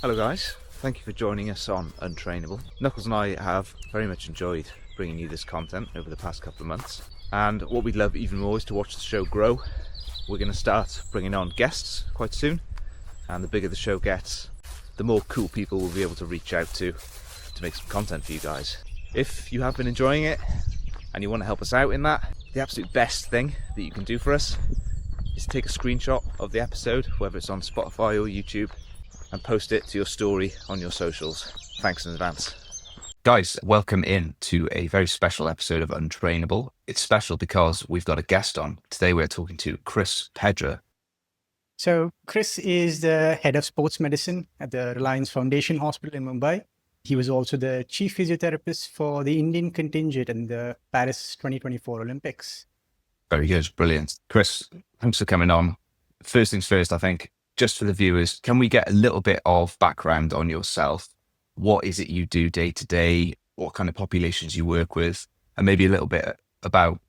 Hello guys, thank you for joining us on Un-Trainable. Knuckles and I have very much enjoyed bringing you this content over the past couple of months, and what we'd love even more is to watch the show grow. We're going to start bringing on guests quite soon, and the bigger the show gets, the more cool people we'll be able to reach out to make some content for you guys. If you have been enjoying it and you want to help us out in that, the absolute best thing that you can do for us is to take a screenshot of the episode, whether it's on Spotify or YouTube, and post it to your story on your socials. Thanks in advance. Guys, welcome in to a very special episode of Un-Trainable. It's special because we've got a guest on. Today we're talking to Pedra. So Chris is the head of sports medicine at the Reliance Foundation Hospital in Mumbai. He was also the chief physiotherapist for the Indian contingent in the Paris 2024 Olympics. Very good, brilliant. Chris, thanks for coming on. First things first, I think, just for the viewers, can we get a little bit of background on yourself? What is it you do day to day? What kind of populations you work with? And maybe a little bit about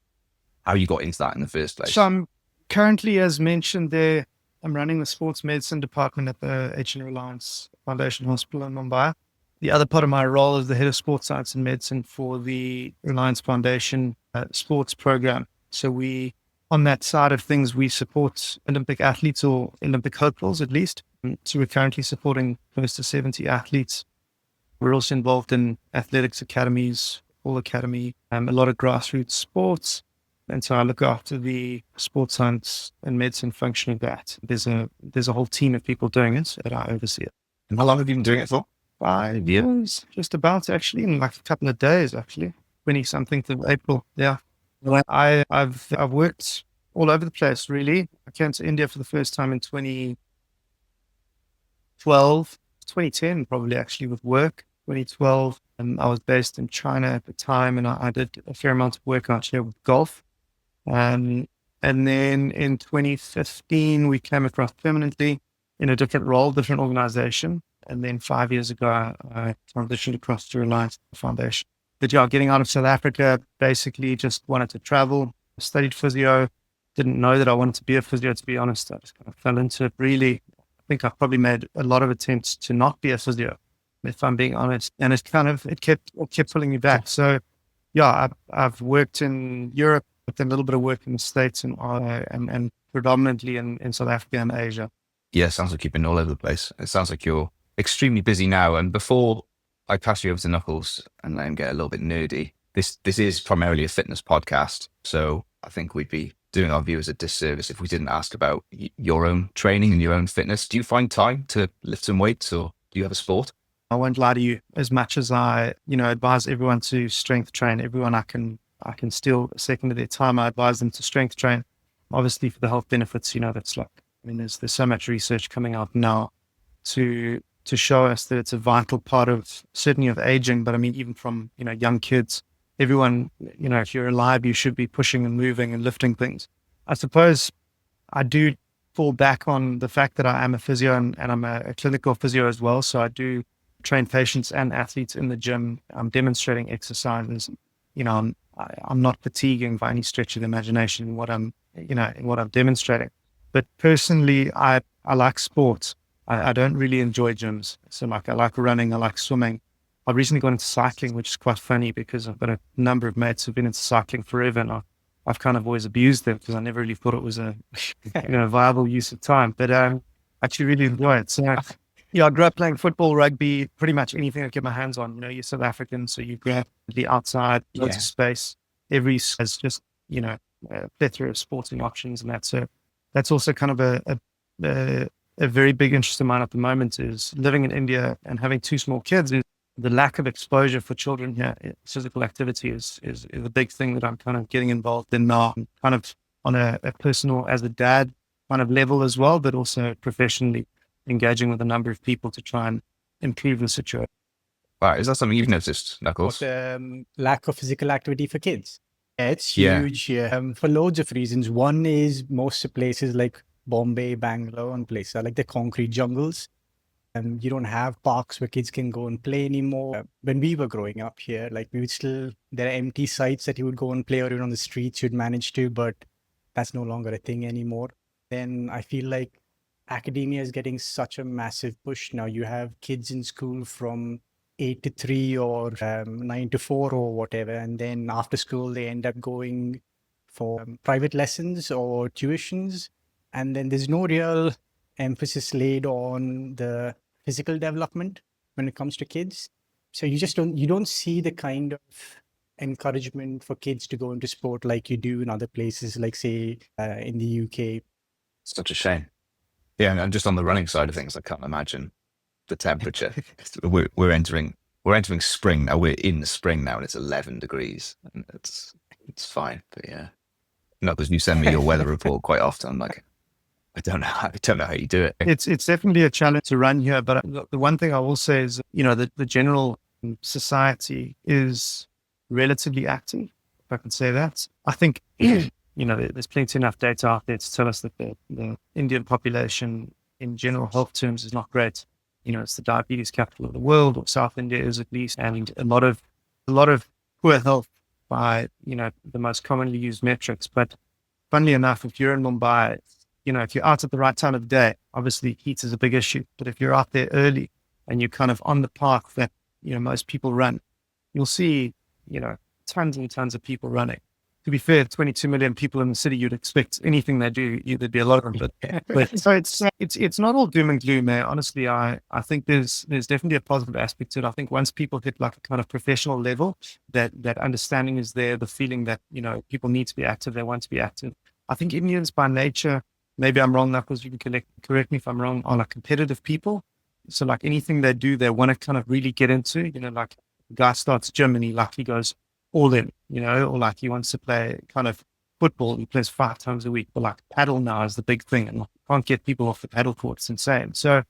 how you got into that in the first place. So I'm currently, as mentioned there, I'm running the sports medicine department at the Reliance Foundation Hospital in Mumbai. The other part of my role is the head of sports science and medicine for the Reliance Foundation sports program. So on that side of things, we support Olympic athletes or Olympic hopefuls at least. So we're currently supporting close to 70 athletes. We're also involved in athletics academies, all academy, a lot of grassroots sports. And so I look after the sports science and medicine function of that. There's a whole team of people doing it that I oversee it. And how long have you been doing it for? 5 years, just about actually, in like a couple of days actually, 20-something of April. Yeah. I've worked all over the place really. I came to India for the first time in 2010 probably actually with work. 2012, I was based in China at the time, and I did a fair amount of work out here with golf. And then in 2015, we came across permanently in a different role, different organization. And then 5 years ago, I transitioned across to Reliance Foundation. But yeah, getting out of South Africa, basically just wanted to travel, studied physio, didn't know that I wanted to be a physio, to be honest. I just kind of fell into it really. I think I've probably made a lot of attempts to not be a physio, if I'm being honest. And it kept pulling me back. So yeah, I've worked in Europe, but then a little bit of work in the States and predominantly in South Africa and Asia. Yeah, sounds like you've been all over the place. It sounds like you're extremely busy now. And before I pass you over to Knuckles and let him get a little bit nerdy, this is primarily a fitness podcast. So I think we'd be doing our viewers a disservice if we didn't ask about your own training and your own fitness. Do you find time to lift some weights, or do you have a sport? I won't lie to you. As much as I, advise everyone to strength train, everyone I can steal a second of their time, I advise them to strength train. Obviously for the health benefits, that's like, there's so much research coming out now to show us that it's a vital part of, certainly of aging, but even from, young kids, everyone, if you're alive, you should be pushing and moving and lifting things. I suppose I do fall back on the fact that I am a physio and I'm a clinical physio as well. So I do train patients and athletes in the gym. I'm demonstrating exercises. I'm not fatiguing by any stretch of the imagination in what I'm demonstrating. But personally, I like sports. I don't really enjoy gyms. So I like running, I like swimming. I've recently gone into cycling, which is quite funny because I've got a number of mates who've been into cycling forever, and I've kind of always abused them because I never really thought it was a viable use of time. But I actually really enjoy it. So yeah, I grew up playing football, rugby, pretty much anything I get my hands on. You're South African, so you grab the outside, lots of space. Every has just a plethora of sporting options, and that's also kind of a very big interest of mine at the moment. Is living in India and having two small kids. The lack of exposure for children here, physical activity is a big thing that I'm kind of getting involved in now, kind of on a personal, as a dad kind of level as well, but also professionally engaging with a number of people to try and improve the situation. Wow, is that something you've noticed, Knuckles? Lack of physical activity for kids. Yeah, it's huge for loads of reasons. One is most places like Bombay, Bangalore, and places are like the concrete jungles. You don't have parks where kids can go and play anymore. When we were growing up here, there are empty sites that you would go and play, or even on the streets you'd manage to, but that's no longer a thing anymore. Then I feel like academia is getting such a massive push now. You have kids in school from 8 to 3 or 9 to 4 or whatever. And then after school, they end up going for private lessons or tuitions. And then there's no real emphasis laid on the physical development when it comes to kids. So you don't see the kind of encouragement for kids to go into sport like you do in other places, like say in the UK. Such a shame. Yeah, and just on the running side of things, I can't imagine the temperature. we're entering spring now. We're in spring now, and it's 11 degrees, and it's fine. But yeah, no, because you send me your weather report quite often. I'm like, I don't know how you do it. It's definitely a challenge to run here. But the one thing I will say is, the general society is relatively active, if I can say that. I think, there's plenty enough data out there to tell us that the Indian population in general health terms is not great. It's the diabetes capital of the world, or South India is at least, and a lot of poor health by, the most commonly used metrics. But funnily enough, if you're in Mumbai, if you're out at the right time of the day, obviously heat is a big issue. But if you're out there early and you're kind of on the path that, most people run, you'll see, tons and tons of people running. To be fair, 22 million people in the city, you'd expect anything they do, there'd be a lot of them. But so it's not all doom and gloom, man. Honestly, I think there's definitely a positive aspect to it. I think once people hit like a kind of professional level, that understanding is there, the feeling that, people need to be active, they want to be active. I think Indians by nature, maybe I'm wrong, Knuckles, you can correct me if I'm wrong, are like competitive people. So like anything they do, they want to kind of really get into, like the guy starts gym and he goes all in, or like he wants to play kind of football, he plays 5 times a week, but like paddle now is the big thing, and like, can't get people off the paddle court. It's insane. So,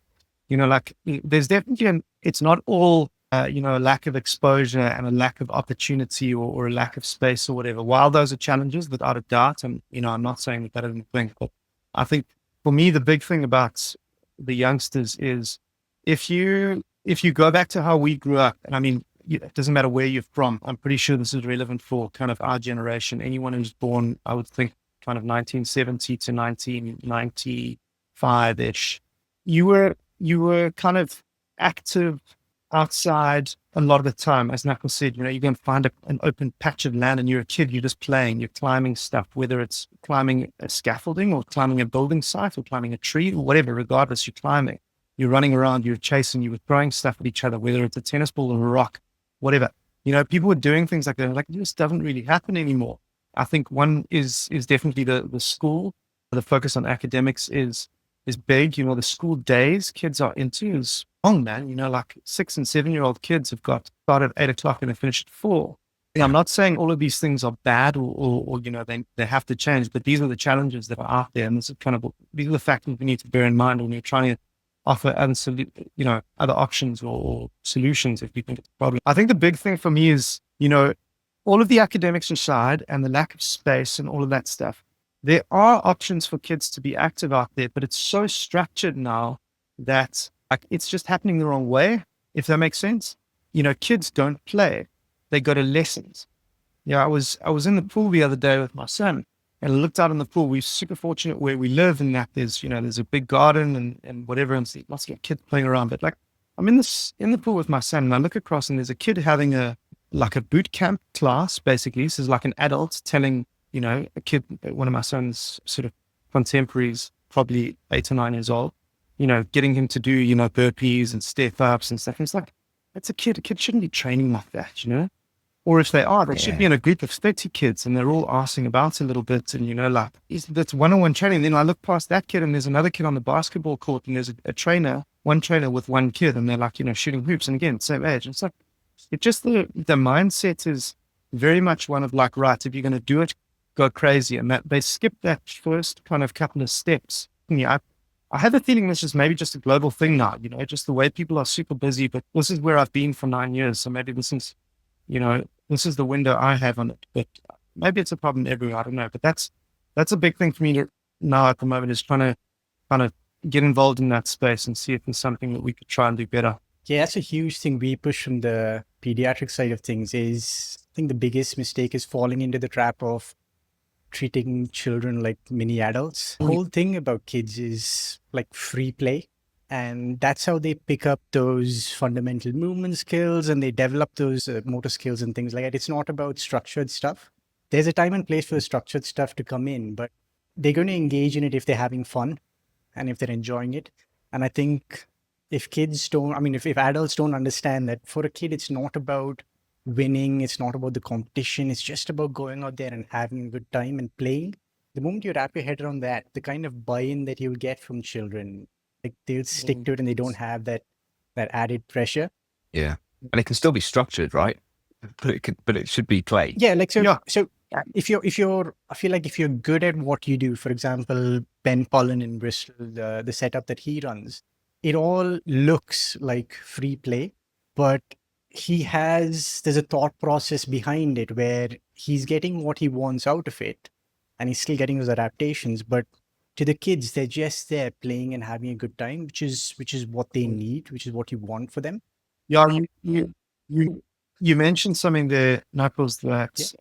like there's definitely, it's not all, a lack of exposure and a lack of opportunity or a lack of space or whatever. While those are challenges, without a doubt, and, I'm not saying that I didn't think, but I think for me, the big thing about the youngsters is if you go back to how we grew up, and I mean, it doesn't matter where you're from. I'm pretty sure this is relevant for kind of our generation. Anyone who's born, I would think, kind of 1970 to 1995-ish. You were kind of active outside a lot of the time. As Knuckles said, you can find an open patch of land and you're a kid, you're just playing, you're climbing stuff, whether it's climbing a scaffolding or climbing a building site or climbing a tree or whatever, regardless, you're climbing. You're running around, you're chasing, you were throwing stuff at each other, whether it's a tennis ball or a rock, whatever. People were doing things like that. Like, this doesn't really happen anymore. I think one is definitely the school. The focus on academics is big. The school days kids are into is long, man. Like 6 and 7-year-old kids have got started at 8 o'clock and they finish at 4. I'm not saying all of these things are bad or they have to change, but these are the challenges that are out there. And this is these are the factors we need to bear in mind when you're trying to offer other options or solutions if you think it's a problem. I think the big thing for me is, all of the academics aside and the lack of space and all of that stuff, there are options for kids to be active out there, but it's so structured now that like it's just happening the wrong way, if that makes sense. Kids don't play, they go to lessons. I was in the pool the other day with my son, and I looked out on the pool. We're super fortunate where we live in that there's a big garden and whatever, and lots of kids playing around. But like, I'm in the pool with my son, and I look across, and there's a kid having a boot camp class, basically. This is like an adult telling, a kid, one of my son's sort of contemporaries, probably 8 or 9 years old, getting him to do, burpees and step ups and stuff. And it's like, that's a kid. A kid shouldn't be training like that, Or if they are, they should be in a group of 30 kids and they're all arsing about a little bit. And, that's one-on-one training. Then I look past that kid and there's another kid on the basketball court and there's one trainer with one kid and they're like, shooting hoops. And again, same age. And it's like, the mindset is very much one of like, right, if you're going to do it, go crazy. And that they skip that first kind of couple of steps. I have a feeling this is maybe just a global thing now, just the way people are super busy, but this is where I've been for 9 years. So maybe this is, this is the window I have on it, but maybe it's a problem everywhere. I don't know, but that's a big thing for me now at the moment, is trying to kind of get involved in that space and see if there's something that we could try and do better. Yeah, that's a huge thing we push from the pediatric side of things. Is I think the biggest mistake is falling into the trap of treating children like mini adults. The whole thing about kids is like free play. And that's how they pick up those fundamental movement skills and they develop those motor skills and things like that. It's not about structured stuff. There's a time and place for the structured stuff to come in, but they're going to engage in it if they're having fun and if they're enjoying it. And I think if kids don't, I mean, if adults don't understand that for a kid, it's not about winning, it's not about the competition, it's just about going out there and having a good time and playing. The moment you wrap your head around that, the kind of buy-in that you'll get from children, like they'll stick to it and they don't have that added pressure. Yeah. And it can still be structured, right? But it should be play. Yeah, like so if you're I feel like if you're good at what you do, for example, Ben Pollen in Bristol, the setup that he runs, it all looks like free play, but there's a thought process behind it where he's getting what he wants out of it and he's still getting those adaptations, but to the kids, they're just there playing and having a good time, which is what they need, which is what you want for them. Yeah, you mentioned something there, Knuckles, that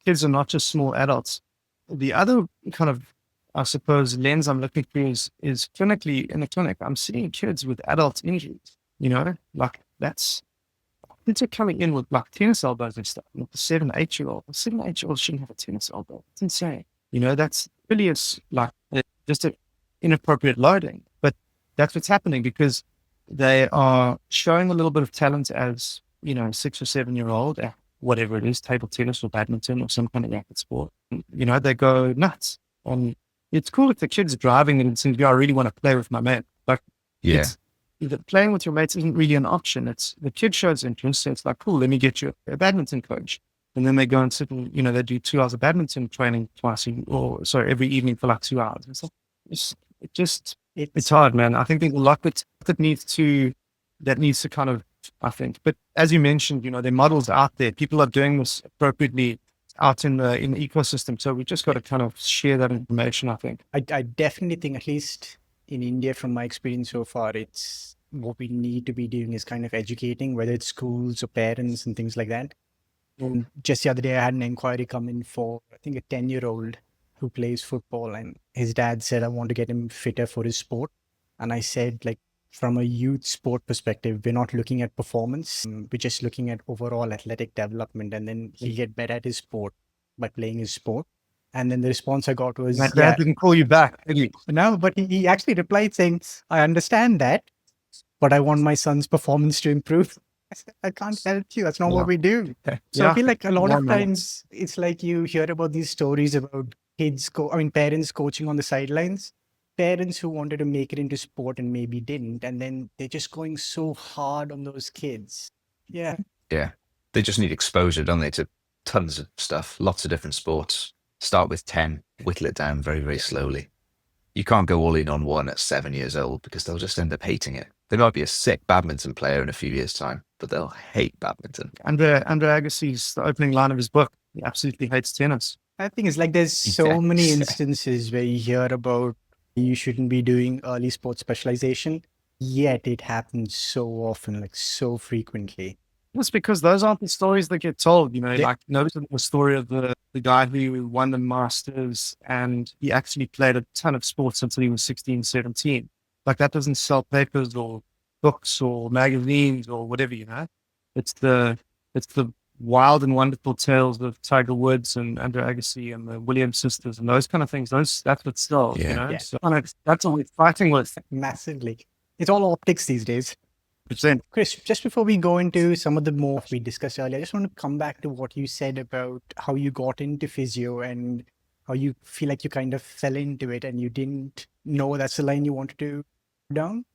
kids are not just small adults. The other kind of, I suppose, lens I'm looking through is clinically in the clinic. I'm seeing kids with adult injuries. Like kids are coming in with like tennis elbows and stuff. Like the 7-8-year-old. A 7-8-year-old shouldn't have a tennis elbow. It's insane. That's really just an inappropriate loading. But that's what's happening because they are showing a little bit of talent as 6 or 7-year-old at whatever it is, table tennis or badminton or some kind of racket sport. They go nuts. And it's cool if the kid's driving and saying, I really want to play with my mate. Like, Yeah. Playing with your mates isn't really an option. It's the kid shows interest. So it's like, cool, let me get you a badminton coach. And then they go and sit and, they do 2 hours of badminton training every evening for like 2 hours. It's hard, man. I think there's a lot that needs to kind of, I think. But as you mentioned, there are models out there. People are doing this appropriately out in the ecosystem. So we just got to kind of share that information, I think. I definitely think, at least in India, from my experience so far, it's what we need to be doing is kind of educating, whether it's schools or parents and things like that. And just the other day, I had an inquiry come in for, I think, a 10-year-old who plays football, and his dad said, I want to get him fitter for his sport. And I said, like, from a youth sport perspective, we're not looking at performance. We're just looking at overall athletic development, and then he'll get better at his sport by playing his sport. And then the response I got was, my dad didn't call you back, did he? No, but he actually replied saying, I understand that, but I want my son's performance to improve. I said, I can't help you. That's not what we do. So I feel like a lot of times it's like you hear about these stories about parents coaching on the sidelines, parents who wanted to make it into sport and maybe didn't. And then they're just going so hard on those kids. Yeah. Yeah. They just need exposure, don't they, to tons of stuff, lots of different sports. Start with 10, whittle it down very, very slowly. You can't go all in on one at 7 years old because they'll just end up hating it. They might be a sick badminton player in a few years' time, but they'll hate badminton. Andre Agassi's, the opening line of his book, he absolutely hates tennis. I think it's like there's so many instances where you hear about you shouldn't be doing early sports specialization, yet it happens so often, like so frequently. It's because those aren't the stories that get told, like notice the story of the guy who won the Masters and he actually played a ton of sports until he was 16, 17. Like that doesn't sell papers or books or magazines or whatever, It's the wild and wonderful tales of Tiger Woods and Andre Agassi and the Williams sisters and those kind of things. That's what sells, Yeah. So that's all we're fighting with. Massively. It's all optics these days. %. Chris, just before we go into some of the more we discussed earlier, I just want to come back to what you said about how you got into physio and how you feel like you kind of fell into it and you didn't know that's the line you wanted to go down.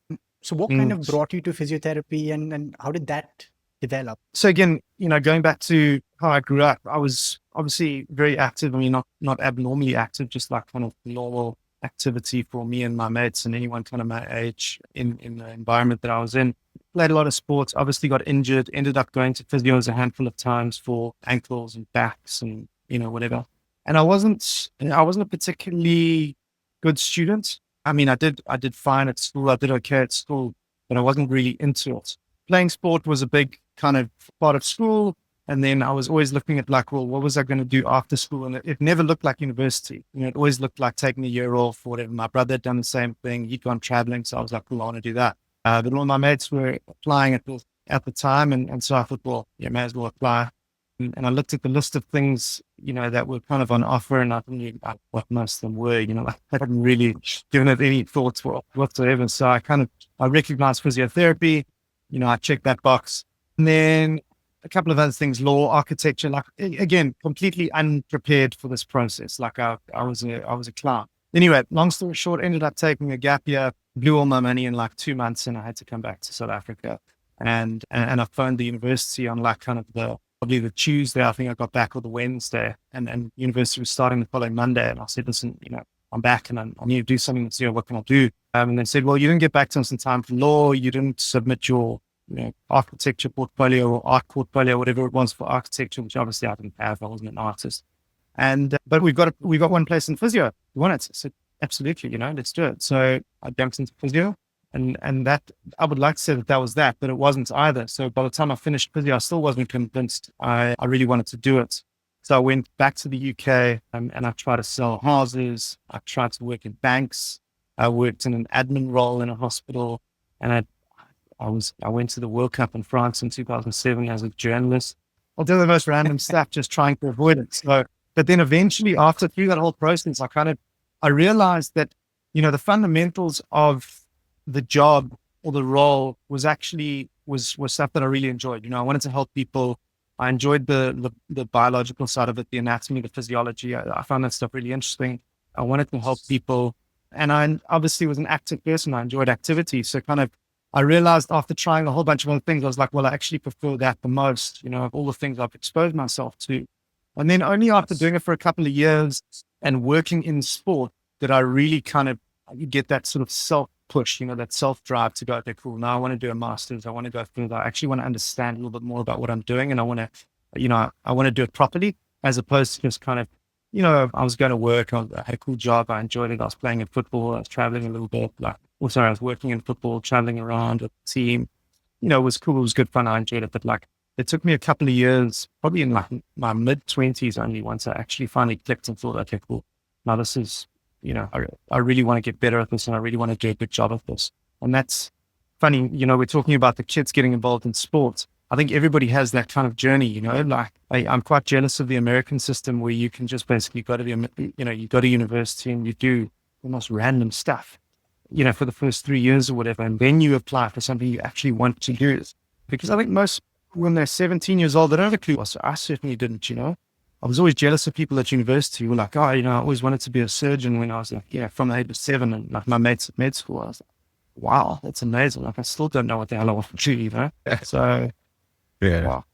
So what kind of brought you to physiotherapy and how did that develop? So again, going back to how I grew up, I was obviously very active. I mean, not abnormally active, just like kind of normal activity for me and my mates and anyone kind of my age in the environment that I was in. Played a lot of sports, obviously got injured, ended up going to physios a handful of times for ankles and backs and, whatever. And I wasn't a particularly good student. I mean, I did fine at school. I did okay at school, but I wasn't really into it. Playing sport was a big kind of part of school. And then I was always looking at like, well, what was I going to do after school? And it never looked like university. It always looked like taking a year off or whatever. My brother had done the same thing. He'd gone traveling. So I was like, well, I want to do that. But all my mates were applying at the time. And so I thought, well, yeah, may as well apply. And I looked at the list of things, that were kind of on offer, and I didn't know what most of them were, I hadn't really given it any thoughts whatsoever. So I recognized physiotherapy, I checked that box. And then a couple of other things, law, architecture, like again, completely unprepared for this process. Like I was a clown. Anyway, long story short, ended up taking a gap year, blew all my money in like 2 months, and I had to come back to South Africa. And I phoned the university on like kind of probably the Tuesday. I think I got back, or the Wednesday, and university was starting the following Monday. And I said, listen, I'm back and I need to do something. What can I do? And they said, well, you didn't get back to us in time for law. You didn't submit your architecture portfolio or art portfolio, whatever it was for architecture, which obviously I didn't have. I wasn't an artist. And but we got one place in physio. You want it? I said, absolutely. Let's do it. So I jumped into physio, and that I would like to say that was that, but it wasn't either. So by the time I finished physio, I still wasn't convinced I really wanted to do it. So I went back to the UK and I tried to sell houses. I tried to work in banks. I worked in an admin role in a hospital, and I went to the World Cup in France in 2007 as a journalist. I'll do the most random stuff, just trying to avoid it. So, but then eventually, through that whole process, I realized that, the fundamentals of the job or the role was actually was stuff that I really enjoyed. I wanted to help people. I enjoyed the biological side of it, the anatomy, the physiology. I found that stuff really interesting. I wanted to help people, and I obviously was an active person. I enjoyed activity, so I realized after trying a whole bunch of other things, I was like, well, I actually prefer that the most, of all the things I've exposed myself to. And then only after doing it for a couple of years and working in sport did I really get that sort of self-push, that self-drive to go, okay, cool, now I want to do a master's. I want to go further. I actually want to understand a little bit more about what I'm doing. And I want to, I want to do it properly, as opposed to just I was going to work. I had a cool job. I enjoyed it. I was playing in football. I was traveling a little bit. I was working in football, traveling around with the team. It was cool. It was good fun. I enjoyed it. But it took me a couple of years, probably in my mid-20s only, once I actually finally clicked and thought, okay, cool. Now this is, I really want to get better at this, and I really want to do a good job at this. And that's funny. We're talking about the kids getting involved in sports. I think everybody has that kind of journey, I'm quite jealous of the American system, where you can just basically go to you go to university and you do the most random stuff, for the first 3 years or whatever. And then you apply for something you actually want to do. Because I think most, when they're 17 years old, they don't have a clue. So I certainly didn't, I was always jealous of people at university who were like, I always wanted to be a surgeon when I was from the age of 7, and my mates at med school. I was like, wow, that's amazing. I still don't know what the hell I want to do, So, yeah, wow.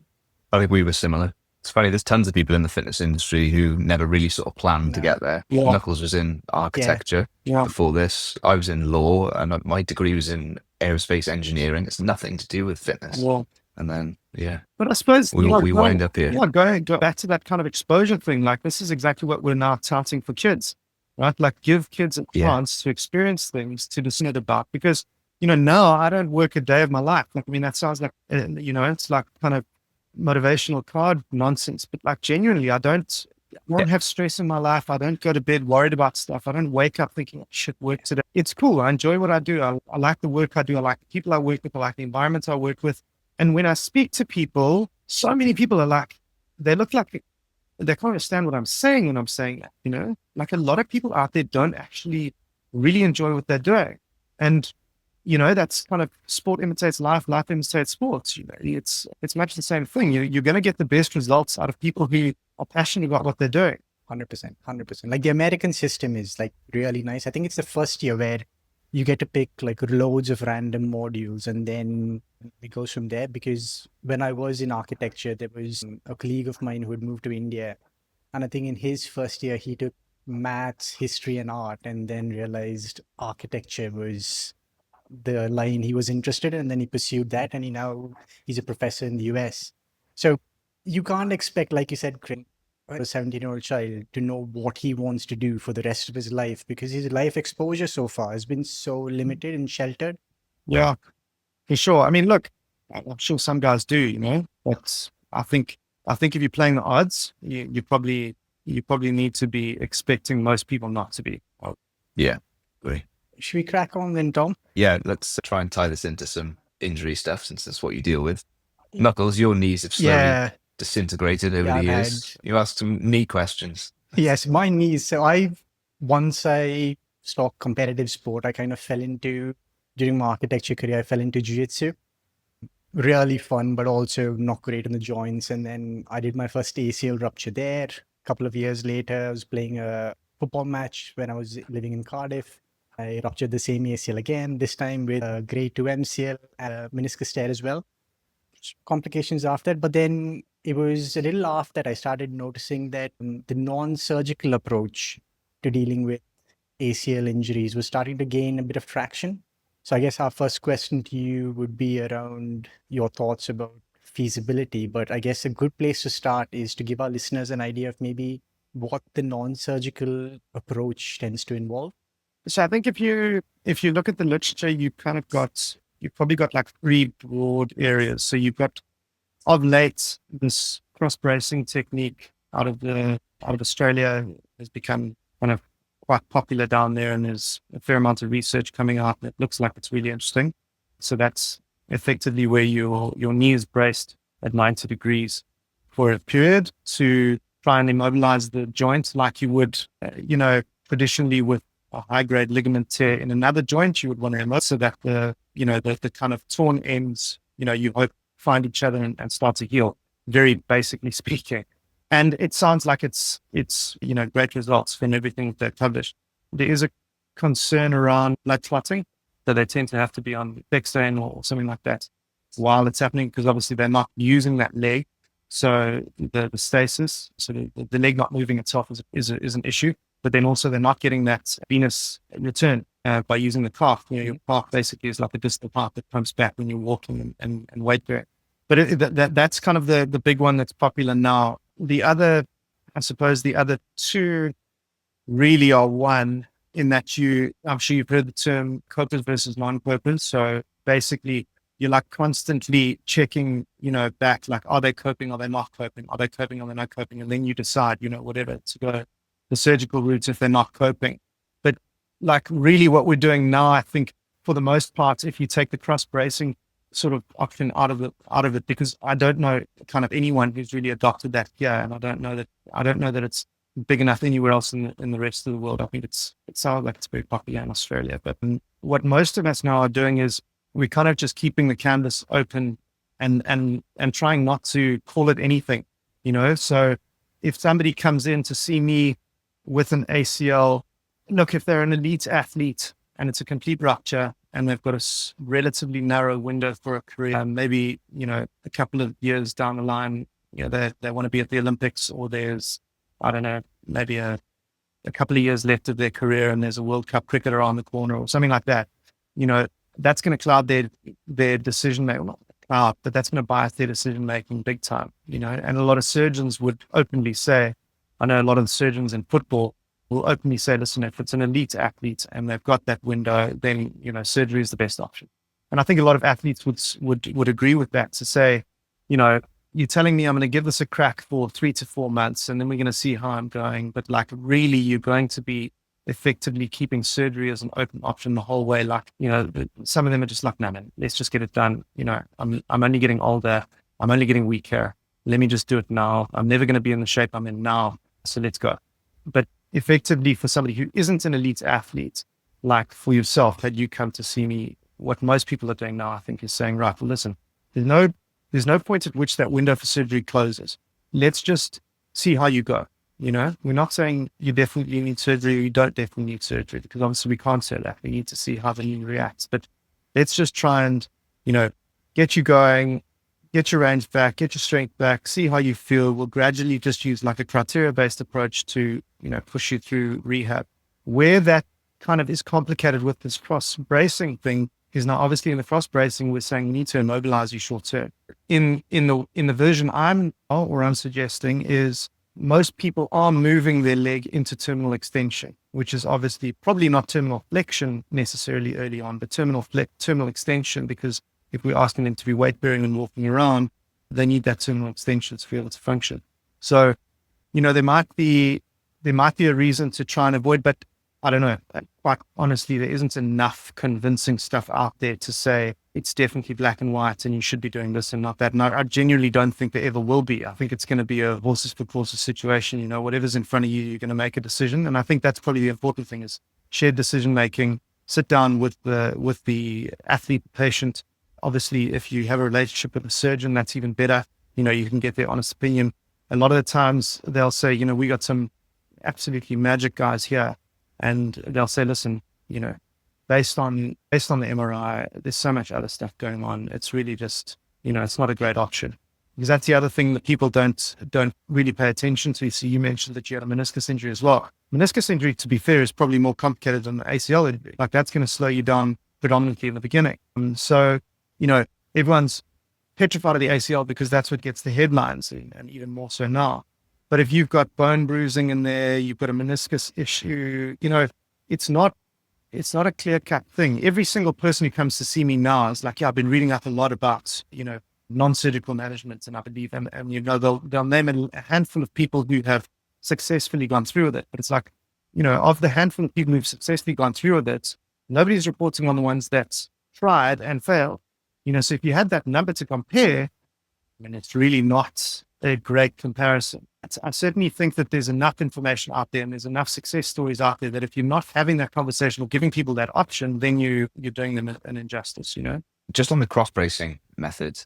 I think we were similar. It's funny, there's tons of people in the fitness industry who never really sort of planned to get there. Yeah. Knuckles was in architecture before this. I was in law, and my degree was in aerospace engineering. It's nothing to do with fitness. Well, and then, but I suppose we wind up here. Yeah, go back to that kind of exposure thing. This is exactly what we're now touting for kids, right? Give kids a chance to experience things, to decide about. Because, now I don't work a day of my life. That sounds like, it's like kind of motivational card nonsense, but genuinely, I don't have stress in my life. I don't go to bed worried about stuff. I don't wake up thinking, I should work today. It's cool. I enjoy what I do. I like the work I do. I like the people I work with. I like the environment I work with. And when I speak to people, so many people are they look like they can't understand what I'm saying when I'm saying that, a lot of people out there don't actually really enjoy what they're doing. And, that's kind of sport imitates life, life imitates sports. It's much the same thing. You're going to get the best results out of people who are passionate about what they're doing. 100%. The American system is really nice. I think it's the first year where you get to pick loads of random modules, and then it goes from there. Because when I was in architecture, there was a colleague of mine who had moved to India, and I think in his first year he took maths, history and art, and then realized architecture was the line he was interested in, and then he pursued that, and he's a professor in the US. So you can't expect, like you said, a 17-year-old child to know what he wants to do for the rest of his life, because his life exposure so far has been so limited and sheltered. Yeah, for sure. Look, I'm sure some guys do, but I think I think if you're playing the odds, you probably need to be expecting most people not to be. Yeah, agree. Should we crack on then, Tom? Yeah, let's try and tie this into some injury stuff since that's what you deal with. Knuckles, your knees have slowly disintegrated over the years. You asked some knee questions. Yes, my knees. So once I stopped competitive sport, I kind of fell into, during my architecture career, I fell into jiu-jitsu. Really fun, but also not great on the joints. And then I did my first ACL rupture there. A couple of years later, I was playing a football match when I was living in Cardiff. I ruptured the same ACL again, this time with a grade 2 MCL and a meniscus tear as well. Complications after, but then it was a little after that I started noticing that the non-surgical approach to dealing with ACL injuries was starting to gain a bit of traction. So I guess our first question to you would be around your thoughts about feasibility, but I guess a good place to start is to give our listeners an idea of maybe what the non-surgical approach tends to involve. So I think if you look at the literature, you've probably got like three broad areas. So you've got, of late, this cross bracing technique out of Australia has become kind of quite popular down there, and there's a fair amount of research coming out that looks like it's really interesting. So that's effectively where your knee is braced at 90 degrees for a period to try and immobilize the joint like you would, traditionally with a high-grade ligament tear in another joint. You would want to immobilize so that the kind of torn ends, you hope find each other and start to heal, very basically speaking. And it sounds like it's great results from everything they've published. There is a concern around blood clotting, so they tend to have to be on Dexane or something like that while it's happening, because obviously they're not using that leg. So the stasis, so the leg not moving itself is an issue. But then also they're not getting that venous return by using the calf. Your calf basically is like a distal part that comes back when you're walking and weight bearing. But that's kind of the big one that's popular now. The other two really are one in that I'm sure you've heard the term copers versus non-copers. So basically you're like constantly checking, back, like, are they coping? Are they not coping? Are they coping? Are they not coping? And then you decide, whatever, to go the surgical route if they're not coping. But like really what we're doing now, I think for the most part, if you take the cross bracing sort of option out of it, because I don't know kind of anyone who's really adopted that here, and I don't know that it's big enough anywhere else in the rest of the world. I think it sounds like it's very popular in Australia, but what most of us now are doing is we're kind of just keeping the canvas open and trying not to call it anything, So if somebody comes in to see me with an ACL, look, if they're an elite athlete and it's a complete rupture and they've got a relatively narrow window for a career, maybe, a couple of years down the line, they want to be at the Olympics, or there's, I don't know, maybe a couple of years left of their career and there's a World Cup cricketer on the corner or something like that, that's going to cloud their decision making, not cloud, but that's going to bias their decision making big time, and a lot of surgeons would openly say, I know a lot of the surgeons in football will openly say, listen, if it's an elite athlete and they've got that window, then, surgery is the best option. And I think a lot of athletes would agree with that, to say, you're telling me I'm going to give this a crack for 3 to 4 months and then we're going to see how I'm going. But like really you're going to be effectively keeping surgery as an open option the whole way. Like, some of them are just like, no, man, let's just get it done. I'm only getting older. I'm only getting weaker. Let me just do it now. I'm never going to be in the shape I'm in now. So let's go. But effectively for somebody who isn't an elite athlete, like for yourself, had you come to see me, what most people are doing now, I think, is saying, right, well, listen, there's no point at which that window for surgery closes. Let's just see how you go. We're not saying you definitely need surgery or you don't definitely need surgery, because obviously we can't say that. We need to see how the knee reacts. But let's just try and, get you going, get your range back, get your strength back, see how you feel. We'll gradually just use like a criteria-based approach to, push you through rehab. Where that kind of is complicated with this cross bracing thing is now obviously in the cross bracing, we're saying we need to immobilize you short term. In the version I'm suggesting is most people are moving their leg into terminal extension, which is obviously probably not terminal flexion necessarily early on, but terminal extension, because if we're asking them to be weight bearing and walking around, they need that terminal extension to be able to function. So, there might be a reason to try and avoid, but I don't know. Quite honestly, there isn't enough convincing stuff out there to say it's definitely black and white and you should be doing this and not that. And I genuinely don't think there ever will be. I think it's going to be a horses for courses situation. Whatever's in front of you, you're going to make a decision. And I think that's probably the important thing is shared decision making. Sit down with the athlete, patient. Obviously, if you have a relationship with a surgeon, that's even better. You can get their honest opinion. A lot of the times they'll say, we got some absolutely magic guys here. And they'll say, listen, based on the MRI, there's so much other stuff going on. It's really just, it's not a great option. Because that's the other thing that people don't really pay attention to. So you mentioned that you had a meniscus injury as well. Meniscus injury, to be fair, is probably more complicated than the ACL injury. Like that's going to slow you down predominantly in the beginning. So, everyone's petrified of the ACL because that's what gets the headlines, and even more so now. But if you've got bone bruising in there, you've got a meniscus issue, it's not a clear-cut thing. Every single person who comes to see me now is like, I've been reading up a lot about, non-surgical management, and I believe, and they'll name a handful of people who have successfully gone through with it. But it's like, of the handful of people who've successfully gone through with it, nobody's reporting on the ones that tried and failed. So if you had that number to compare, it's really not a great comparison. I certainly think that there's enough information out there and there's enough success stories out there that if you're not having that conversation or giving people that option, then you're doing them an injustice, Just on the cross bracing method,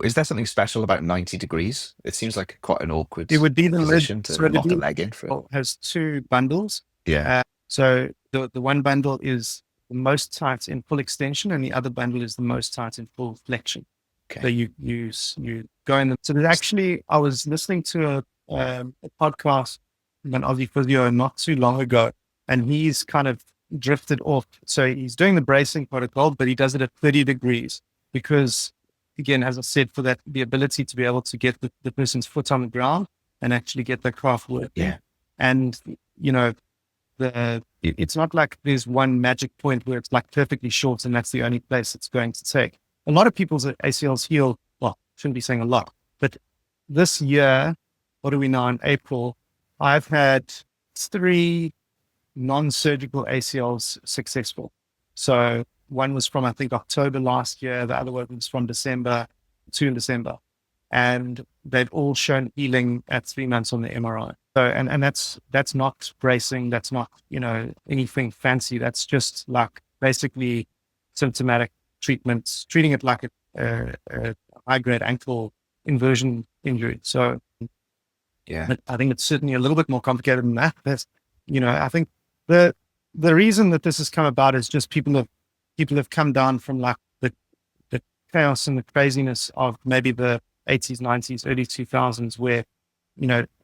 is there something special about 90 degrees? It seems like quite an awkward it would be the position to lock the leg in for. It has two bundles. Yeah. So the one bundle is the most tight in full extension and the other bundle is the most tight in full flexion. Okay. So you go in them. So there's actually, I was listening to a podcast from an Aussie physio not too long ago, and he's kind of drifted off. So he's doing the bracing protocol, but he does it at 30 degrees because, again, as I said, for that, the ability to be able to get the person's foot on the ground and actually get the craft working. Yeah. And, it's not like there's one magic point where it's like perfectly short and that's the only place it's going to take. A lot of people's ACLs heal, well, shouldn't be saying a lot, but this year, what are we now in April? I've had 3 non-surgical ACLs successful. So one was from, I think, October last year. The other one was from December, 2 in December. And they've all shown healing at 3 months on the MRI. So, and that's not bracing. That's not, anything fancy. That's just like basically symptomatic treatments, treating it like a high-grade ankle inversion injury. So, yeah, I think it's certainly a little bit more complicated than that. I think the reason that this has come about is just people have come down from like the chaos and the craziness of maybe the 80s, 90s, early 2000s, where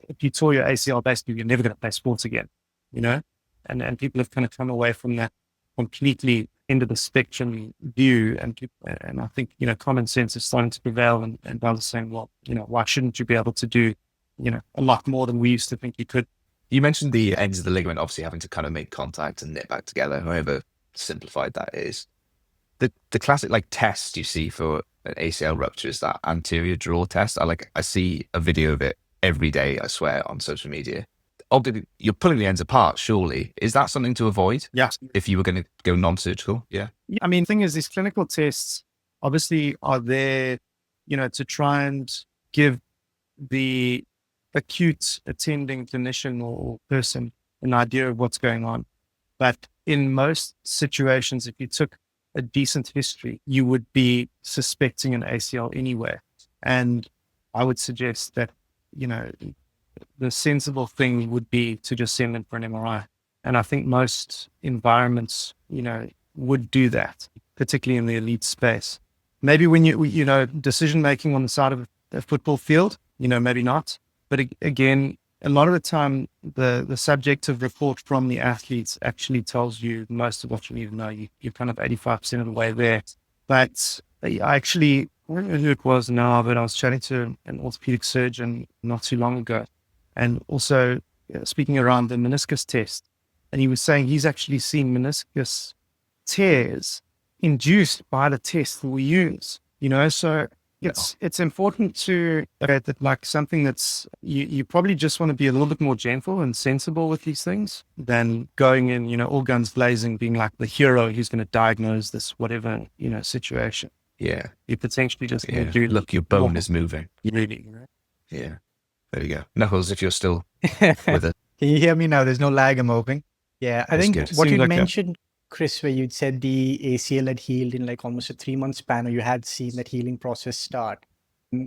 if you tore your ACL, basically you're never going to play sports again. And people have kind of come away from that completely end of the spectrum view, and I think common sense is starting to prevail, and people are saying, well, why shouldn't you be able to do a lot more than we used to think you could? You mentioned the ends of the ligament obviously having to kind of make contact and knit back together, however simplified that is. The classic test you see for an ACL rupture is that anterior draw test. I see a video of it every day, I swear, on social media. Obviously, you're pulling the ends apart, surely. Is that something to avoid? Yes. If you were going to go non-surgical? Yeah. I mean, the thing is, these clinical tests obviously are there, to try and give the acute attending clinician or person an idea of what's going on. But in most situations, if you took a decent history, you would be suspecting an ACL anyway. And I would suggest that, the sensible thing would be to just send them for an MRI. And I think most environments, would do that, particularly in the elite space. Maybe when decision-making on the side of a football field, maybe not. But again, a lot of the time, the subjective report from the athletes actually tells you most of what you need to know. You're kind of 85% of the way there. But I actually, I don't know who it was now, but I was chatting to an orthopedic surgeon not too long ago, and also speaking around the meniscus test. And he was saying he's actually seen meniscus tears induced by the test that we use. So, it's important to that like something that's you probably just want to be a little bit more gentle and sensible with these things than going in, all guns blazing, being like the hero who's going to diagnose this whatever situation. Yeah. You potentially just Yeah. do Look, your bone is moving. really, right? Yeah. There you go. Knuckles, if you're still with it. Can you hear me now? There's no lag. I'm hoping. Yeah, I That's think good. what you Seems like mentioned, Chris, where you'd said the ACL had healed in like almost a 3-month span, or you had seen that healing process start.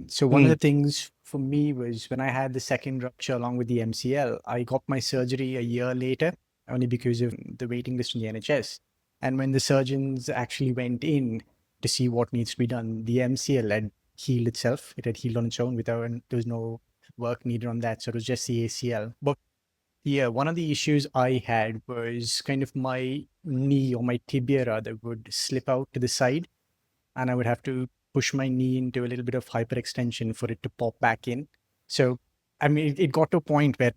So one of the things for me was when I had the second rupture along with the MCL, I got my surgery a year later, only because of the waiting list in the NHS. And when the surgeons actually went in to see what needs to be done, the MCL had healed itself. It had healed on its own without, and there was no work needed on that. So it was just the ACL. But yeah, one of the issues I had was kind of my knee, or my tibia rather, would slip out to the side, and I would have to push my knee into a little bit of hyperextension for it to pop back in. So, I mean, it got to a point where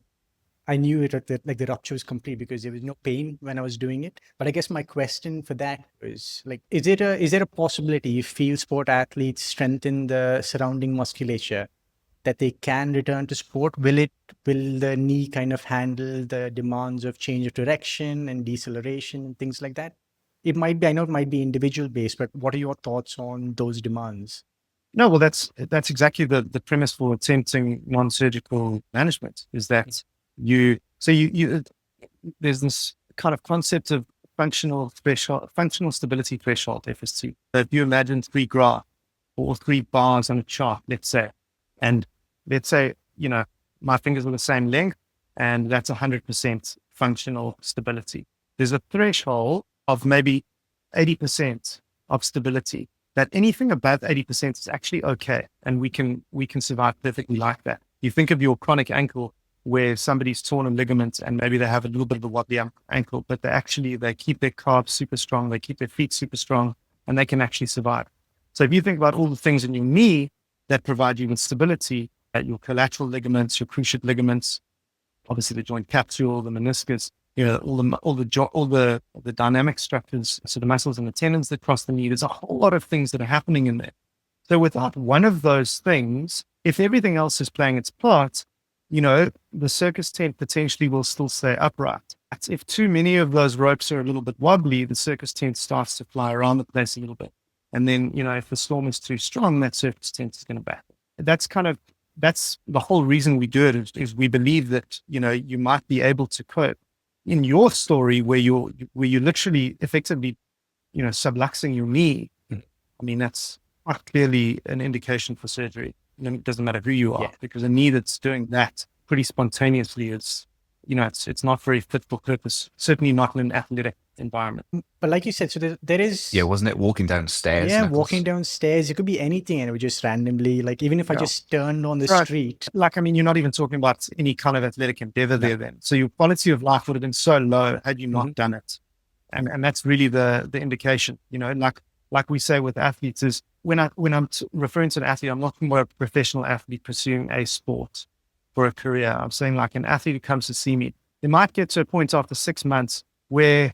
I knew that like the rupture was complete because there was no pain when I was doing it. But I guess my question for that was like, is there a possibility if field sport athletes strengthen the surrounding musculature that they can return to sport? Will the knee kind of handle the demands of change of direction and deceleration and things like that? It might be, I know it might be individual based, but what are your thoughts on those demands? No, well, that's exactly the premise for attempting non-surgical management, is that you there's this kind of concept of functional stability threshold, FST. So if you imagine 3 graphs or 3 bars on a chart, let's say, and let's say, my fingers are the same length, and that's 100% functional stability. There's a threshold of maybe 80% of stability, that anything above 80% is actually okay. And we can survive perfectly like that. You think of your chronic ankle where somebody's torn a ligament and maybe they have a little bit of a wobbly ankle, but they keep their calves super strong, they keep their feet super strong, and they can actually survive. So if you think about all the things in your knee that provide you with stability, your collateral ligaments, your cruciate ligaments, obviously the joint capsule, the meniscus, all the dynamic structures, so the muscles and the tendons that cross the knee, there's a whole lot of things that are happening in there. So without one of those things, if everything else is playing its part, the circus tent potentially will still stay upright. If too many of those ropes are a little bit wobbly, the circus tent starts to fly around the place a little bit. And then, if the storm is too strong, that circus tent is going to back. That's the whole reason we do it, is we believe that, you might be able to cope. In your story where you're literally effectively, subluxing your knee, I mean, that's quite clearly an indication for surgery. It doesn't matter who you are, because a knee that's doing that pretty spontaneously is, it's not very fit for purpose, certainly not in an athletic environment. But like you said, so there is... Yeah, wasn't it walking downstairs? Yeah, Knuckles? walking downstairs. It could be anything, and it would just randomly, like, even if I just turned on the street. Like, I mean, you're not even talking about any kind of athletic endeavor there then. So your quality of life would have been so low had you not done it. And that's really the indication, like we say with athletes is, when I'm referring to an athlete, I'm not talking about a professional athlete pursuing a sport for a career. I'm saying like an athlete who comes to see me, they might get to a point after 6 months where